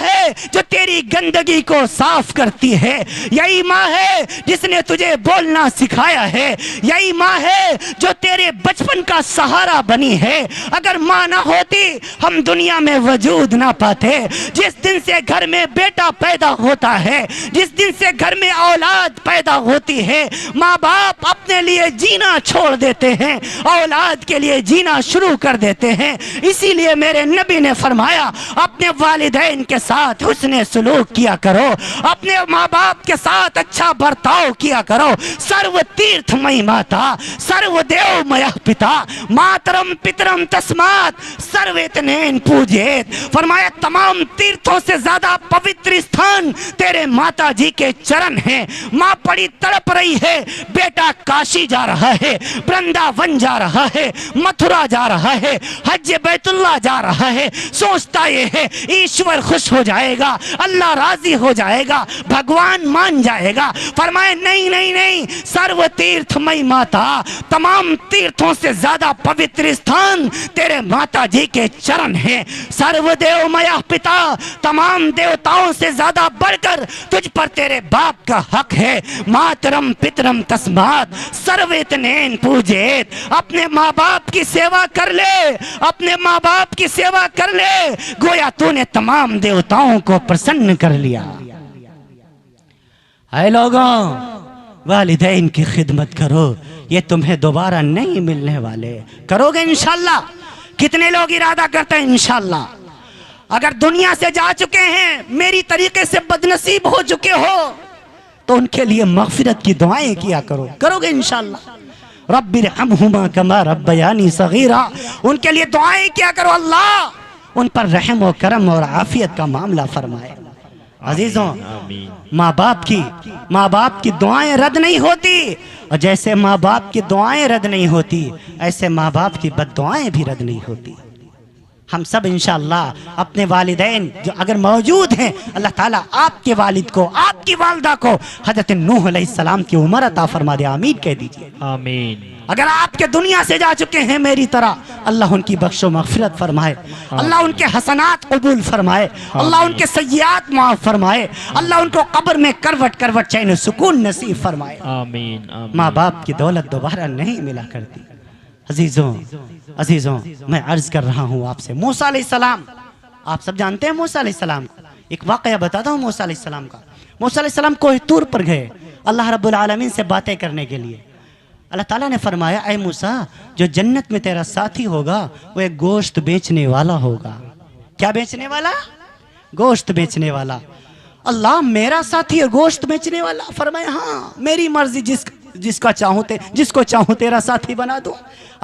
ہے جو تیری گندگی کو صاف کرتی ہے، یہی ماں ہے جس نے تجھے بولنا سکھایا ہے، یہی ماں ہے جو تیرے بچپن کا سہارا بنی ہے۔ اگر ماں نہ ہوتی ہم دنیا میں وجود نہ پاتے۔ جس دن سے گھر میں بیٹا پیدا ہوتا ہے، جس دن سے گھر میں اولاد پیدا ہوتی ہے، ماں باپ اپنے لیے جینا چھوڑ دیتے ہیں، اولاد کے لیے جینا شروع کر دیتے ہیں۔ اسی لیے میرے نبی نے فرمایا اپنے والدین کے ساتھ حسن سلوک کیا کرو، اپنے ماں باپ کے ساتھ اچھا برتاؤ کیا کرو۔ سرو تیرتھ مئی ماتا، سرو دیو میا پتا، ماترم پترم تسمات سرویتنین پوجیت۔ فرمایا تمام تیرتھوں سے زیادہ پوتر استھان تیرے ماتا جی کے چرن ہیں۔ ماں بڑی تڑپ رہی ہے، بیٹا کاشی جا رہا ہے، برنداون جا رہا ہے، متھرا جا رہا ہے، حج بیت اللہ جا رہا ہے، سوچتا یہ ہے ایشور خوش ہو جائے گا، اللہ راضی ہو جائے گا، بھگوان مان جائے گا۔ فرمائے نہیں نہیں نہیں، سرو تیرتھ مئی ماتا، تمام تیرتھوں سے زیادہ پوتر استھان تیرے ماتا جی کے چرن ہیں۔ سرو دیو میا پتا، تمام دیوتاؤں سے زیادہ بڑھ کر تجھ پر تیرے باپ کا حق ہے۔ ماترم پترم تسمات سرویتنین پوجیت، اپنے ماں باپ کی سیوا کر لے، اپنے ماں باپ کی سیوا کر لے، گویا تو نے تمام دیوتاؤں کو پرسن کر لیا۔ اے لوگوں، والدین کی خدمت کرو، یہ تمہیں دوبارہ نہیں ملنے والے۔ کرو گے انشاءاللہ؟ کتنے لوگ ارادہ کرتے ہیں انشاءاللہ؟ اگر دنیا سے جا چکے ہیں، میری طریقے سے بدنصیب ہو چکے ہو، تو ان کے لیے مغفرت کی دعائیں کیا کرو۔ کرو گے انشاءاللہ؟ رب ارحمہما کما ربیانی صغیرا، ان کے لیے دعائیں کیا کرو، اللہ ان پر رحم و کرم اور عافیت کا معاملہ فرمائے۔ عزیزوں، ماں باپ کی دعائیں رد نہیں ہوتی، اور جیسے ماں باپ کی دعائیں رد نہیں ہوتی، ایسے ماں باپ کی بد دعائیں بھی رد نہیں ہوتی۔ ہم سب انشاءاللہ اپنے والدین جو اگر موجود ہیں، اللہ تعالیٰ آپ کے والد کو، آپ کی والدہ کو حضرت نوح علیہ السلام کی عمر عطا فرما دے، آمین کہہ دیجئے۔ آمین۔ اگر آپ کے دنیا سے جا چکے ہیں میری طرح، اللہ ان کی بخش و مغفرت فرمائے، اللہ ان کے حسنات قبول فرمائے، اللہ ان کے سیئات معاف فرمائے، اللہ ان کو قبر میں کروٹ کروٹ چین و سکون نصیب فرمائے۔ آمین۔ ماں باپ کی دولت دوبارہ نہیں ملا کرتی۔ عزیزوں، میں عرض کر رہا ہوں آپ سے، موسیٰ علیہ السلام، آپ سب جانتے ہیں موسیٰ علیہ السلام کو۔ ایک واقعہ بتاتا ہوں موسیٰ علیہ السلام کا۔ موسیٰ علیہ السلام کوہ طور پر گئے اللہ رب العالمین سے باتیں کرنے کے لیے۔ اللہ تعالیٰ نے فرمایا اے موسیٰ، جو جنت میں تیرا ساتھی ہوگا وہ ایک گوشت بیچنے والا ہوگا۔ کیا بیچنے والا؟ گوشت بیچنے والا۔ اللہ میرا ساتھی ہے گوشت بیچنے والا؟ فرمایا ہاں، میری مرضی، جس کو چاہوں تیرا ساتھی بنا دوں۔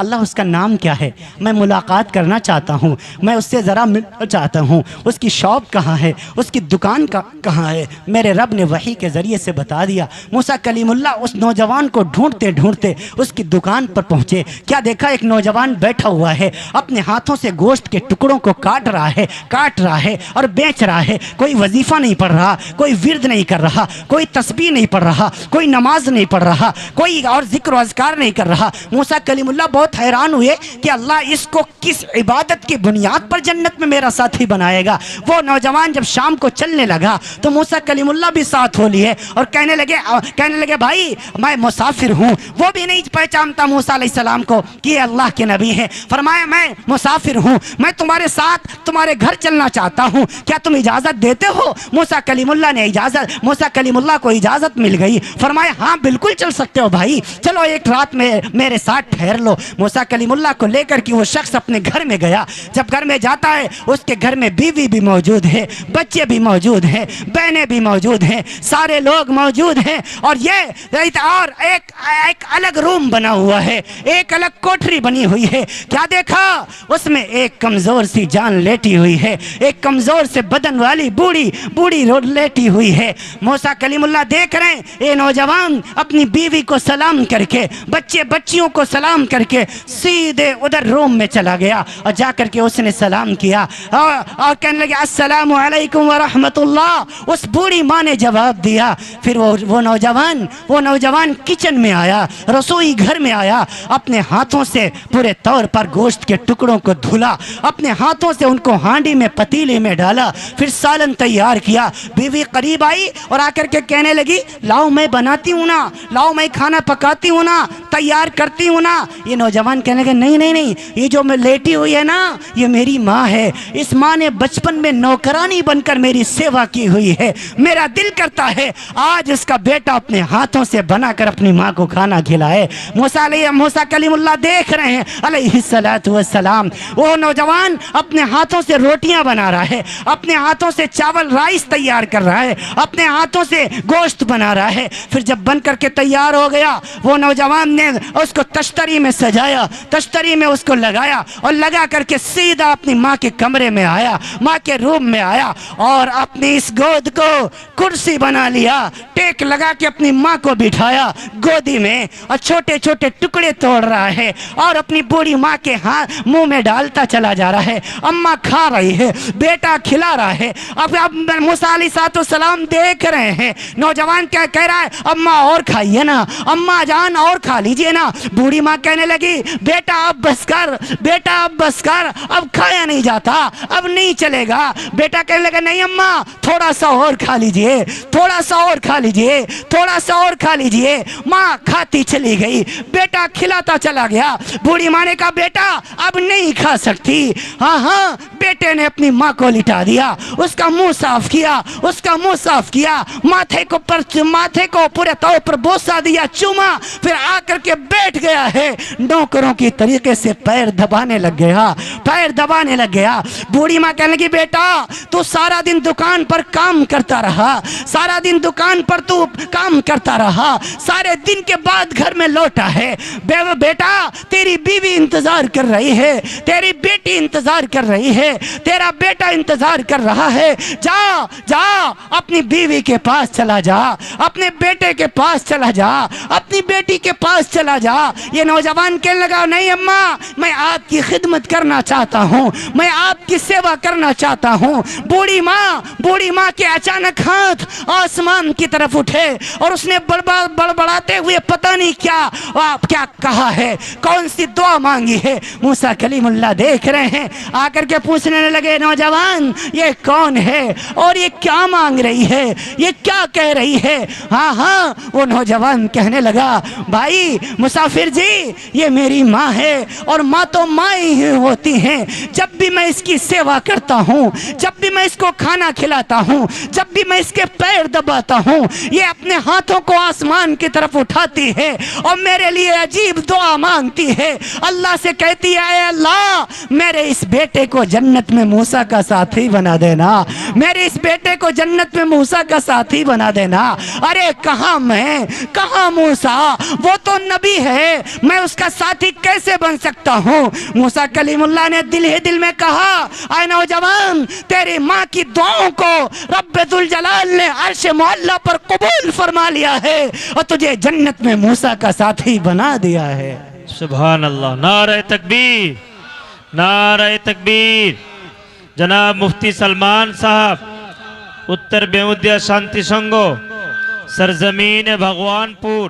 اللہ اس کا نام کیا ہے؟ میں ملاقات کرنا چاہتا ہوں، میں اس سے ذرا ملنا چاہتا ہوں۔ اس کی شاپ کہاں ہے؟ اس کی دکان کہاں ہے؟ میرے رب نے وحی کے ذریعے سے بتا دیا۔ موسیٰ کلیم اللہ اس نوجوان کو ڈھونڈتے ڈھونڈتے اس کی دکان پر پہنچے۔ کیا دیکھا؟ ایک نوجوان بیٹھا ہوا ہے، اپنے ہاتھوں سے گوشت کے ٹکڑوں کو کاٹ رہا ہے اور بیچ رہا ہے۔ کوئی وظیفہ نہیں پڑھ رہا، کوئی ورد نہیں کر رہا، کوئی تسبیح نہیں پڑھ رہا، کوئی نماز نہیں پڑھ رہا، کوئی اور ذکر و اذکار نہیں کر رہا۔ موسیٰ کلیم اللہ بہت حیران ہوئے کہ اللہ اس کو کس عبادت کی بنیاد پر جنت میں میرا ساتھی بنائے گا۔ وہ نوجوان جب شام کو چلنے لگا تو موسیٰ کلیم اللہ بھی ساتھ ہو لیے اور کہنے لگے بھائی میں مسافر ہوں۔ وہ بھی نہیں پہچانتا موسیٰ علیہ السلام کو کہ یہ اللہ کے نبی ہیں۔ فرمایا میں مسافر ہوں، میں تمہارے ساتھ تمہارے گھر چلنا چاہتا ہوں، کیا تم اجازت دیتے ہو؟ موسیٰ کلیم اللہ نے موسیٰ کلیم اللہ کو اجازت مل گئی۔ فرمایا ہاں بالکل چل سکتے ہو بھائی، چلو ایک رات میں میرے ساتھ ٹھہر لو۔ موسیٰ کلیم اللہ کو لے کر کے وہ شخص اپنے گھر میں گیا۔ جب گھر میں جاتا ہے اس کے گھر میں بیوی بھی موجود ہے، بچے بھی موجود ہیں، بہنیں بھی موجود ہیں، سارے لوگ موجود ہیں، اور ایک الگ روم بنا ہوا ہے، ایک الگ کوٹری بنی ہوئی ہے۔ کیا دیکھا؟ اس میں ایک کمزور سی جان لیٹی ہوئی ہے، ایک کمزور سے بدن والی بوڑھی لیٹی ہوئی ہے۔ موسیٰ کلیم اللہ دیکھ رہے ہیں یہ نوجوان اپنی بیوی کو سلام کر کے، بچیوں کو سلام کر کے سیدھے ادھر روم میں چلا گیا اور جا کر کے اس نے سلام کیا اور کہنے لگے السلام علیکم ورحمت اللہ۔ اس بوڑھی ماں نے جواب دیا۔ پھر وہ نوجوان کچن میں آیا، رسوئی گھر میں آیا، اپنے ہاتھوں سے پورے طور پر گوشت کے ٹکڑوں کو دھلا، اپنے ہاتھوں سے ان کو ہانڈی میں پتیلے میں ڈالا، پھر سالن تیار کیا۔ بیوی قریب آئی اور آ کر کے کہنے لگی لاؤ میں بناتی ہوں نا، لاؤ میں کھانا پکاتی ہوں نا، تیار کرتی ہوں نا۔ یہ نوجوان کہنے لگے نہیں، یہ جو میں لیٹی ہوئی ہے نا یہ میری ماں ہے، اس ماں نے بچپن میں نوکرانی بن کر میری سیوا کی ہوئی ہے، میرا دل کرتا ہے آج اس کا بیٹا اپنے ہاتھوں سے بنا کر اپنی ماں کو کھانا کھلائے۔ موسیٰ کلیم اللہ دیکھ رہے ہیں علیہ السلام، وہ نوجوان اپنے ہاتھوں سے روٹیاں بنا رہا ہے، اپنے ہاتھوں سے چاول رائس تیار کر رہا ہے، اپنے ہاتھوں سے گوشت بنا رہا ہے۔ پھر جب بن کر کے تیار ہو گیا وہ نوجوان نے اس کو تشتری میں سجایا، تشتری میں اس کو لگایا اور لگا کر کے سیدھا اپنی ماں کے کمرے میں آیا، ماں کے روم میں آیا اور اپنی اس گود کو کرسی بنا لیا، ٹیک لگا کے اپنی ماں کو بٹھایا گودی میں اور چھوٹے چھوٹے ٹکڑے توڑ رہا ہے اور اپنی بوڑھی ماں کے منہ میں ڈالتا چلا جا رہا ہے۔ اماں کھا رہی ہے، بیٹا کھلا رہا ہے۔ اب موسیٰ علیہ السلام دیکھ رہے ہیں نوجوان کیا کہہ رہا ہے اماں اور کھائیے نا، اماں جان اور کھا لیجئے نا۔ بوڑھی ماں کہنے لگی بیٹا اب بس کر، اب کھایا نہیں جاتا، اب نہیں چلے گا۔ بیٹا کہنے لگا نہیں اماں تھوڑا سا اور کھا لیجئے۔ ماں کھاتی چلی گئی، بیٹا کھلاتا چلا گیا۔ بوڑھی ماں نے کہا بیٹا اب نہیں کھا سکتی۔ ہاں بیٹے نے اپنی ماں کو لٹا دیا، اس کا منہ صاف کیا، ماتھے کو پورے طور پر بوسہ دیا، چوما، پھر آ کر کے بیٹھ گیا ہے، نوکروں کی طریقے سے پیر دبانے لگ گیا۔ بوڑھی ماں کہنے لگی بیٹا تو سارا دن دکان پر کام کرتا رہا، سارے دن کے بعد گھر میں لوٹا ہے، بیٹا تیری بیوی انتظار کر رہی ہے، تیری بیٹی انتظار کر رہی ہے، تیرا بیٹا انتظار کر رہا ہے، جا اپنی بیوی کے پاس چلا جا، اپنے بیٹے کے پاس چلا جا، اپنی بیٹی کے پاس چلا جا۔ یہ نوجوان کہنے لگا نہیں اماں میں آپ کی خدمت کرنا چاہتا ہوں، میں آپ کی سیوا کرنا چاہتا ہوں۔ بوڑھی ماں کے اچانک ہاتھ آسمان کی طرف اٹھے اور اس نے بڑبڑاتے ہوئے پتہ نہیں کیا کہا ہے، کون سی دعا مانگی ہے۔ موسیٰ کلیم اللہ دیکھ رہے ہیں، آ کر کے پوچھنے لگے نوجوان یہ کون ہے اور یہ کیا مانگ رہی ہے، یہ کیا کہہ رہی ہے؟ ہاں وہ نوجوان کہنے لگا بھائی مسافر جی یہ میری ماں ہے اور ماں تو ماں ہی ہوتی ہیں۔ جب بھی میں اس کی سیوا کرتا ہوں، جب بھی میں اس کو کھانا کھلاتا ہوں، جب بھی میں اس کے پیر دباتا ہوں، یہ اپنے ہاتھوں کو آسمان کی طرف اٹھاتی ہے اور میرے لیے عجیب دعا مانگتی ہے، اللہ سے کہتی ہے اے اللہ میرے اس بیٹے کو جنت میں موسیٰ کا ساتھی بنا دینا، میرے اس بیٹے کو جنت میں موسیٰ کا ساتھی بنا دینا۔ ارے کہاں میں کہاں موسیٰ، وہ تو نبی ہے، میں اس کا ساتھی کیسے بن سکتا ہوں؟ موسیٰ کلیم اللہ نے دل ہی دل میں کہا اے نوجوان تیری ماں کی دعاؤں کو رب ذوالجلال نے عرش معلیٰ پر قبول فرما لیا ہے اور تجھے جنت میں موسیٰ کا ساتھی بنا دیا ہے۔ سبحان اللہ، نعرہ تکبیر، نعرہ تکبیر۔ جناب مفتی سلمان صاحب اتر بیمودیہ شانتی سنگو سرزمین بھگوان پور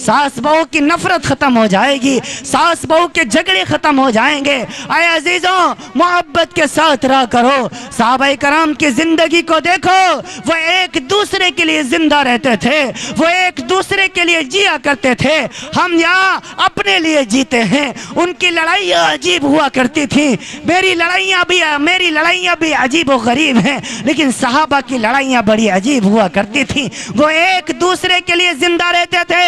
ساس بہو کی نفرت ختم ہو جائے گی، ساس بہو کے جھگڑے ختم ہو جائیں گے۔ اے عزیزوں، محبت کے ساتھ رہا کرو۔ صحابہ کرام کی زندگی کو دیکھو، وہ ایک دوسرے کے لیے زندہ رہتے تھے، وہ ایک دوسرے کے لیے جیا کرتے تھے۔ ہم یہاں اپنے لیے جیتے ہیں، ان کی لڑائیاں عجیب ہوا کرتی تھیں۔ میری لڑائیاں بھی عجیب و غریب ہیں، لیکن صحابہ کی لڑائیاں بڑی عجیب ہوا کرتی تھیں۔ وہ ایک دوسرے کے لیے زندہ رہتے تھے۔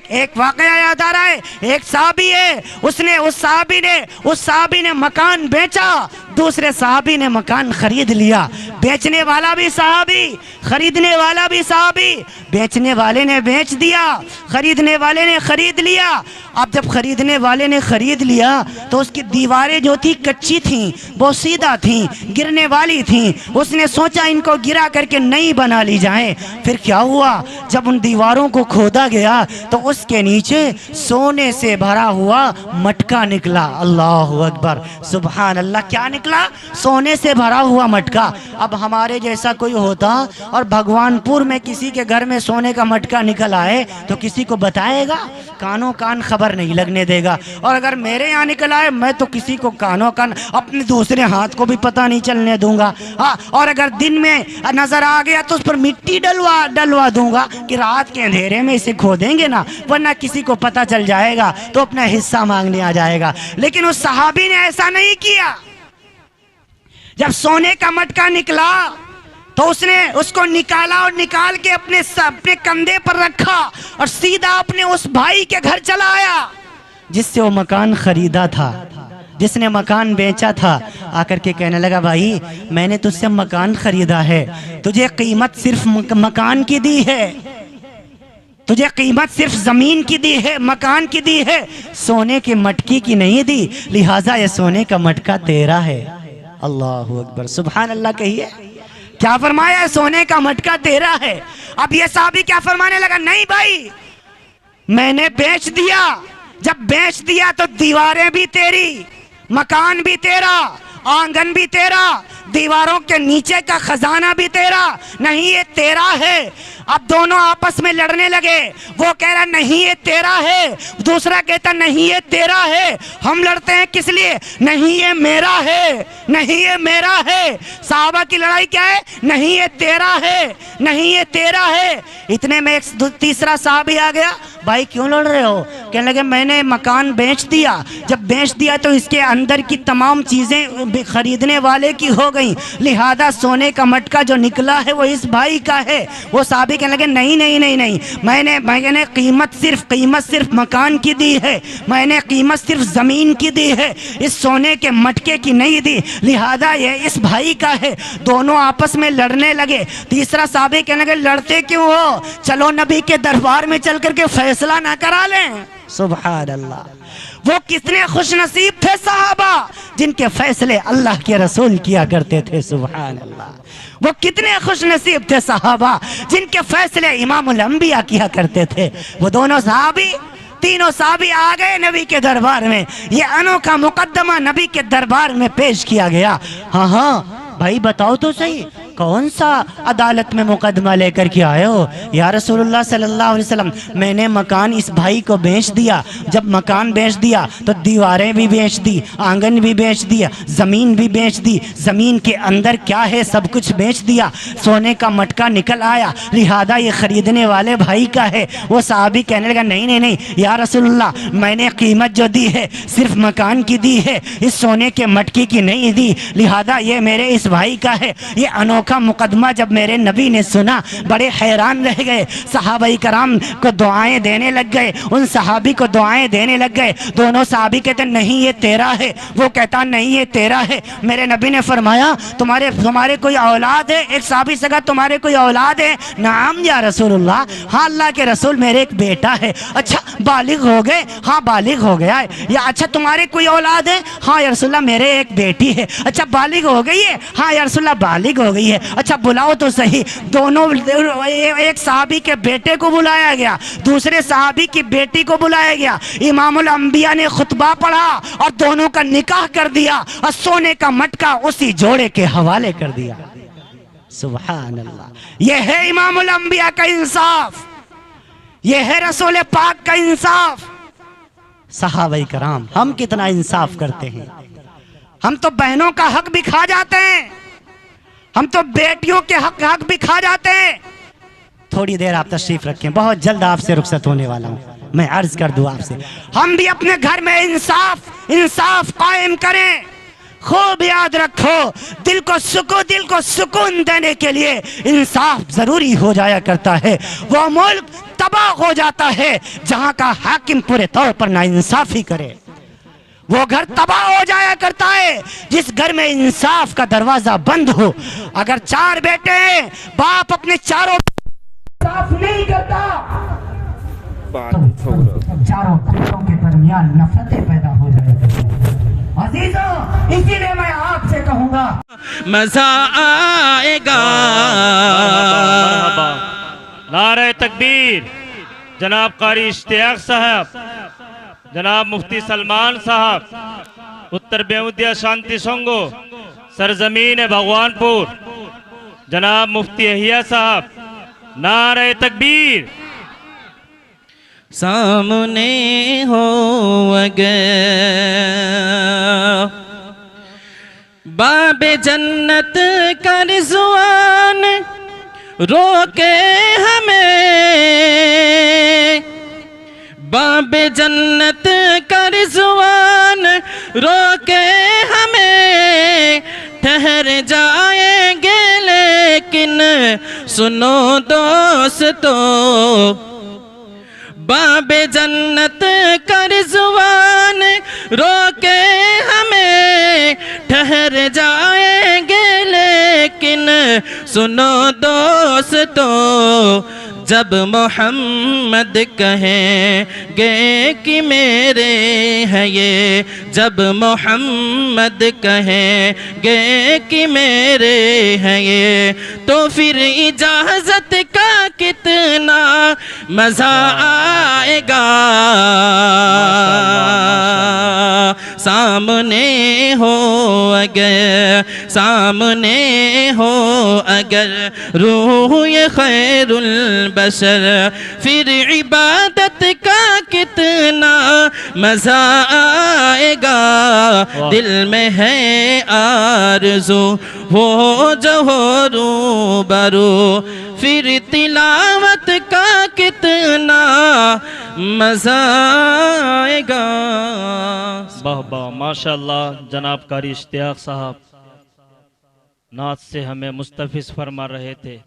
ایک واقعہ یاد آ رہا ہے، ایک صحابی ہے، اس صحابی نے مکان بیچا، دوسرے صحابی نے مکان خرید لیا۔ بیچنے والا بھی صحابی، خریدنے والا بھی صحابی۔ بیچنے والے نے بیچ دیا، خریدنے والے نے خرید لیا۔ اب جب خریدنے والے نے خرید لیا تو اس کی دیواریں جو تھی کچی تھیں، وہ سیدھا تھیں، گرنے والی تھیں۔ اس نے سوچا ان کو گرا کر کے نئی بنا لی جائیں۔ پھر کیا ہوا، جب ان دیواروں کو کھودا گیا تو اس کے نیچے سونے سے بھرا ہوا مٹکا نکلا۔ اللہ اکبر، سبحان اللہ، کیا نکلا؟ سونے سے بھرا ہوا مٹکا۔ اب ہمارے جیسا کوئی ہوتا اور بھگوان پور میں کسی کے گھر میں سونے کا مٹکا نکل آئے تو کسی کو بتائے گا؟ کانوں کان خبر نہیں لگنے دے گا۔ اور اگر میرے یہاں نکل آئے، میں تو کسی کو کانوں کان، اپنے دوسرے ہاتھ کو بھی پتہ نہیں چلنے دوں گا۔ اور اگر دن میں نظر آ گیا تو اس پر مٹی ڈلوا دوں گا کہ رات کے اندھیرے میں اسے کھودیں گے نا، ورنہ کسی کو پتہ چل جائے گا تو اپنا حصہ مانگنے آ جائے گا۔ لیکن اس صحابی نے ایسا نہیں کیا۔ جب سونے کا مٹکا نکلا تو اس نے اس کو نکالا اور نکال کے اپنے کندھے پر رکھا اور سیدھا اپنے اس بھائی کے گھر چلا آیا جس سے وہ مکان خریدا تھا، جس نے مکان بیچا تھا۔ آ کر کے کہنے لگا، بھائی میں نے تجھ سے مکان خریدا ہے، تجھے قیمت صرف مکان کی دی ہے، تجھے قیمت صرف زمین کی دی ہے، مکان کی دی ہے، سونے کے مٹکی کی نہیں دی، لہٰذا یہ سونے کا مٹکا تیرا ہے۔ اللہ اکبر، سبحان اللہ کہیے۔ کیا فرمایا؟ سونے کا مٹکا تیرا ہے۔ اب یہ صحابی کیا فرمانے لگا؟ نہیں بھائی، میں نے بیچ دیا۔ جب بیچ دیا تو دیواریں بھی تیری، مکان بھی تیرا، آنگن بھی تیرا، دیواروں کے نیچے کا خزانہ بھی تیرا، نہیں یہ تیرا ہے۔ اب دونوں آپس میں لڑنے لگے، وہ کہہ رہا نہیں یہ تیرا ہے، دوسرا کہتا نہیں یہ تیرا ہے۔ ہم لڑتے ہیں کس لیے؟ نہیں یہ میرا ہے، نہیں یہ میرا ہے۔ صحابہ کی لڑائی کیا ہے؟ نہیں یہ تیرا ہے، نہیں یہ تیرا ہے۔ اتنے میں ایک تیسرا صحابی آ گیا، بھائی کیوں لڑ رہے ہو؟ کہنے لگے میں نے مکان بیچ دیا، جب بیچ دیا تو اس کے اندر کی تمام چیزیں خریدنے والے کی ہو گئیں، لہذا سونے کا مٹکا جو نکلا ہے وہ اس بھائی کا ہے۔ وہ صحابی کہنے لگے نہیں، میں نے قیمت صرف مکان کی دی ہے، میں نے قیمت صرف زمین کی دی ہے، اس سونے کے مٹکے کی نہیں دی، لہذا یہ اس بھائی کا ہے۔ دونوں آپس میں لڑنے لگے۔ تیسرا صحابی کہنے لگے لڑتے کیوں ہو؟ چلو نبی کے دربار میں چل کر کے فیصلہ نہ کرا لیں۔ سبحان اللہ، وہ کتنے خوش نصیب تھے صحابہ جن کے فیصلے اللہ کے رسول کیا کرتے تھے۔ سبحان اللہ، وہ کتنے خوش نصیب تھے صحابہ جن کے فیصلے امام الانبیاء کیا کرتے تھے۔ وہ دونوں صحابی، تینوں صحابی آ گئے نبی کے دربار میں۔ یہ انوکھا مقدمہ نبی کے دربار میں پیش کیا گیا۔ ہاں بھائی بتاؤ تو صحیح، کون سا عدالت میں مقدمہ لے کر کے آئے ہو؟ یا رسول اللہ صلی اللہ علیہ وسلم، میں نے مکان اس بھائی کو بیچ دیا۔ جب مکان بیچ دیا تو دیواریں بھی بیچ دی، آنگن بھی بیچ دیا، زمین بھی بیچ دی، زمین کے اندر کیا ہے سب کچھ بیچ دیا، سونے کا مٹکا نکل آیا، لہذا یہ خریدنے والے بھائی کا ہے۔ وہ صحابی کہنے لگا نہیں یا رسول اللہ، میں نے قیمت جو دی ہے صرف مکان کی دی ہے، اس سونے کے مٹکی کی نہیں دی، لہذا یہ میرے اس بھائی کا ہے۔ یہ انوکھا مقدمہ جب میرے نبی نے سنا بڑے حیران رہ گئے، صحابہ کرام کو دعائیں دینے لگ گئے، ان صحابی کو دعائیں دینے لگ گئے۔ دونوں صحابی کہتے نہیں یہ تیرا ہے، وہ کہتا نہیں یہ تیرا ہے۔ میرے نبی نے فرمایا تمہارے کوئی اولاد ہے؟ ایک صحابی سے کہا تمہارے کوئی اولاد ہے؟ نعم یا رسول اللہ، ہاں اللہ کے رسول میرے ایک بیٹا ہے۔ اچھا بالغ ہو گئے؟ ہاں بالغ ہو گیا ہے۔ یا اچھا تمہارے کوئی اولاد ہے؟ ہاں یا رسول اللہ میرے ایک بیٹی ہے۔ اچھا بالغ ہو گئی ہے؟ ہاں یا رسول اللہ بالغ ہو گئی ہے۔ اچھا بلاؤ تو صحیح۔ دونوں، ایک صحابی کے بیٹے کو بلایا گیا، دوسرے صحابی کی بیٹی کو بلایا گیا، امام الانبیاء نے خطبہ پڑھا اور دونوں کا نکاح کر دیا اور سونے کا مٹکا اسی جوڑے کے حوالے کر دیا۔ سبحان اللہ، یہ ہے امام الانبیاء کا انصاف، یہ ہے رسول پاک کا انصاف۔ صحابہ کرام ہم کتنا انصاف کرتے ہیں، ہم تو بہنوں کا حق بھی کھا جاتے ہیں، ہم تو بیٹیوں کے حق بھی کھا جاتے ہیں۔ تھوڑی دیر آپ تشریف رکھیں، بہت جلد آپ سے رخصت ہونے والا ہوں، میں عرض کر دوں آپ سے ہم بھی اپنے گھر میں انصاف قائم کریں۔ خوب یاد رکھو، دل کو سکون دینے کے لیے انصاف ضروری ہو جایا کرتا ہے۔ وہ ملک تباہ ہو جاتا ہے جہاں کا حاکم پورے طور پر ناانصافی کرے، وہ گھر تباہ ہو جایا کرتا ہے جس گھر میں انصاف کا دروازہ بند ہو۔ اگر 4 بیٹے ہیں، باپ اپنے چاروں انصاف نہیں کرتا تو چاروں بیٹوں کے درمیان نفرتیں پیدا ہو جایا کرتی ہیں۔ عزیزوں، اسی لیے میں آپ سے کہوں گا مزہ آئے گا۔ نعرہ تکبیر جناب قاری اشتیاق صاحب، جناب مفتی سلمان صاحب، اتر بیودیا شانتی سنگو، سرزمین بھگوان پور، جناب مفتی احیاء صاحب، نعرہ تکبیر۔ سامنے ہو اگر باب جنت کا رضوان، روکے ہمیں باب جنت کا رضوان، روکے ہمیں ٹھہر جائیں گے، لیکن سنو دوستو، باب جنت کا رضوان روکے ہمیں ٹھہر جائیں گے، لیکن سنو دوستو، جب محمد کہیں گے کہ میرے ہیں یہ، جب محمد کہیں گے کہ میرے ہیں یہ، تو پھر اجازت کا کتنا مزہ آئے گا۔ سامنے ہو اگر، سامنے ہو اگر روح یہ خیر البشر، پھر عبادت کا کتنا مزہ آئے گا۔ دل میں ہے آرزو ہو جو ہو روبرو، پھر تلاوت کا کتنا مزہ آئے گا۔ واہ واہ، ماشاءاللہ جناب قاری اشتیاق صاحب نعت سے ہمیں مستفیض فرما رہے تھے۔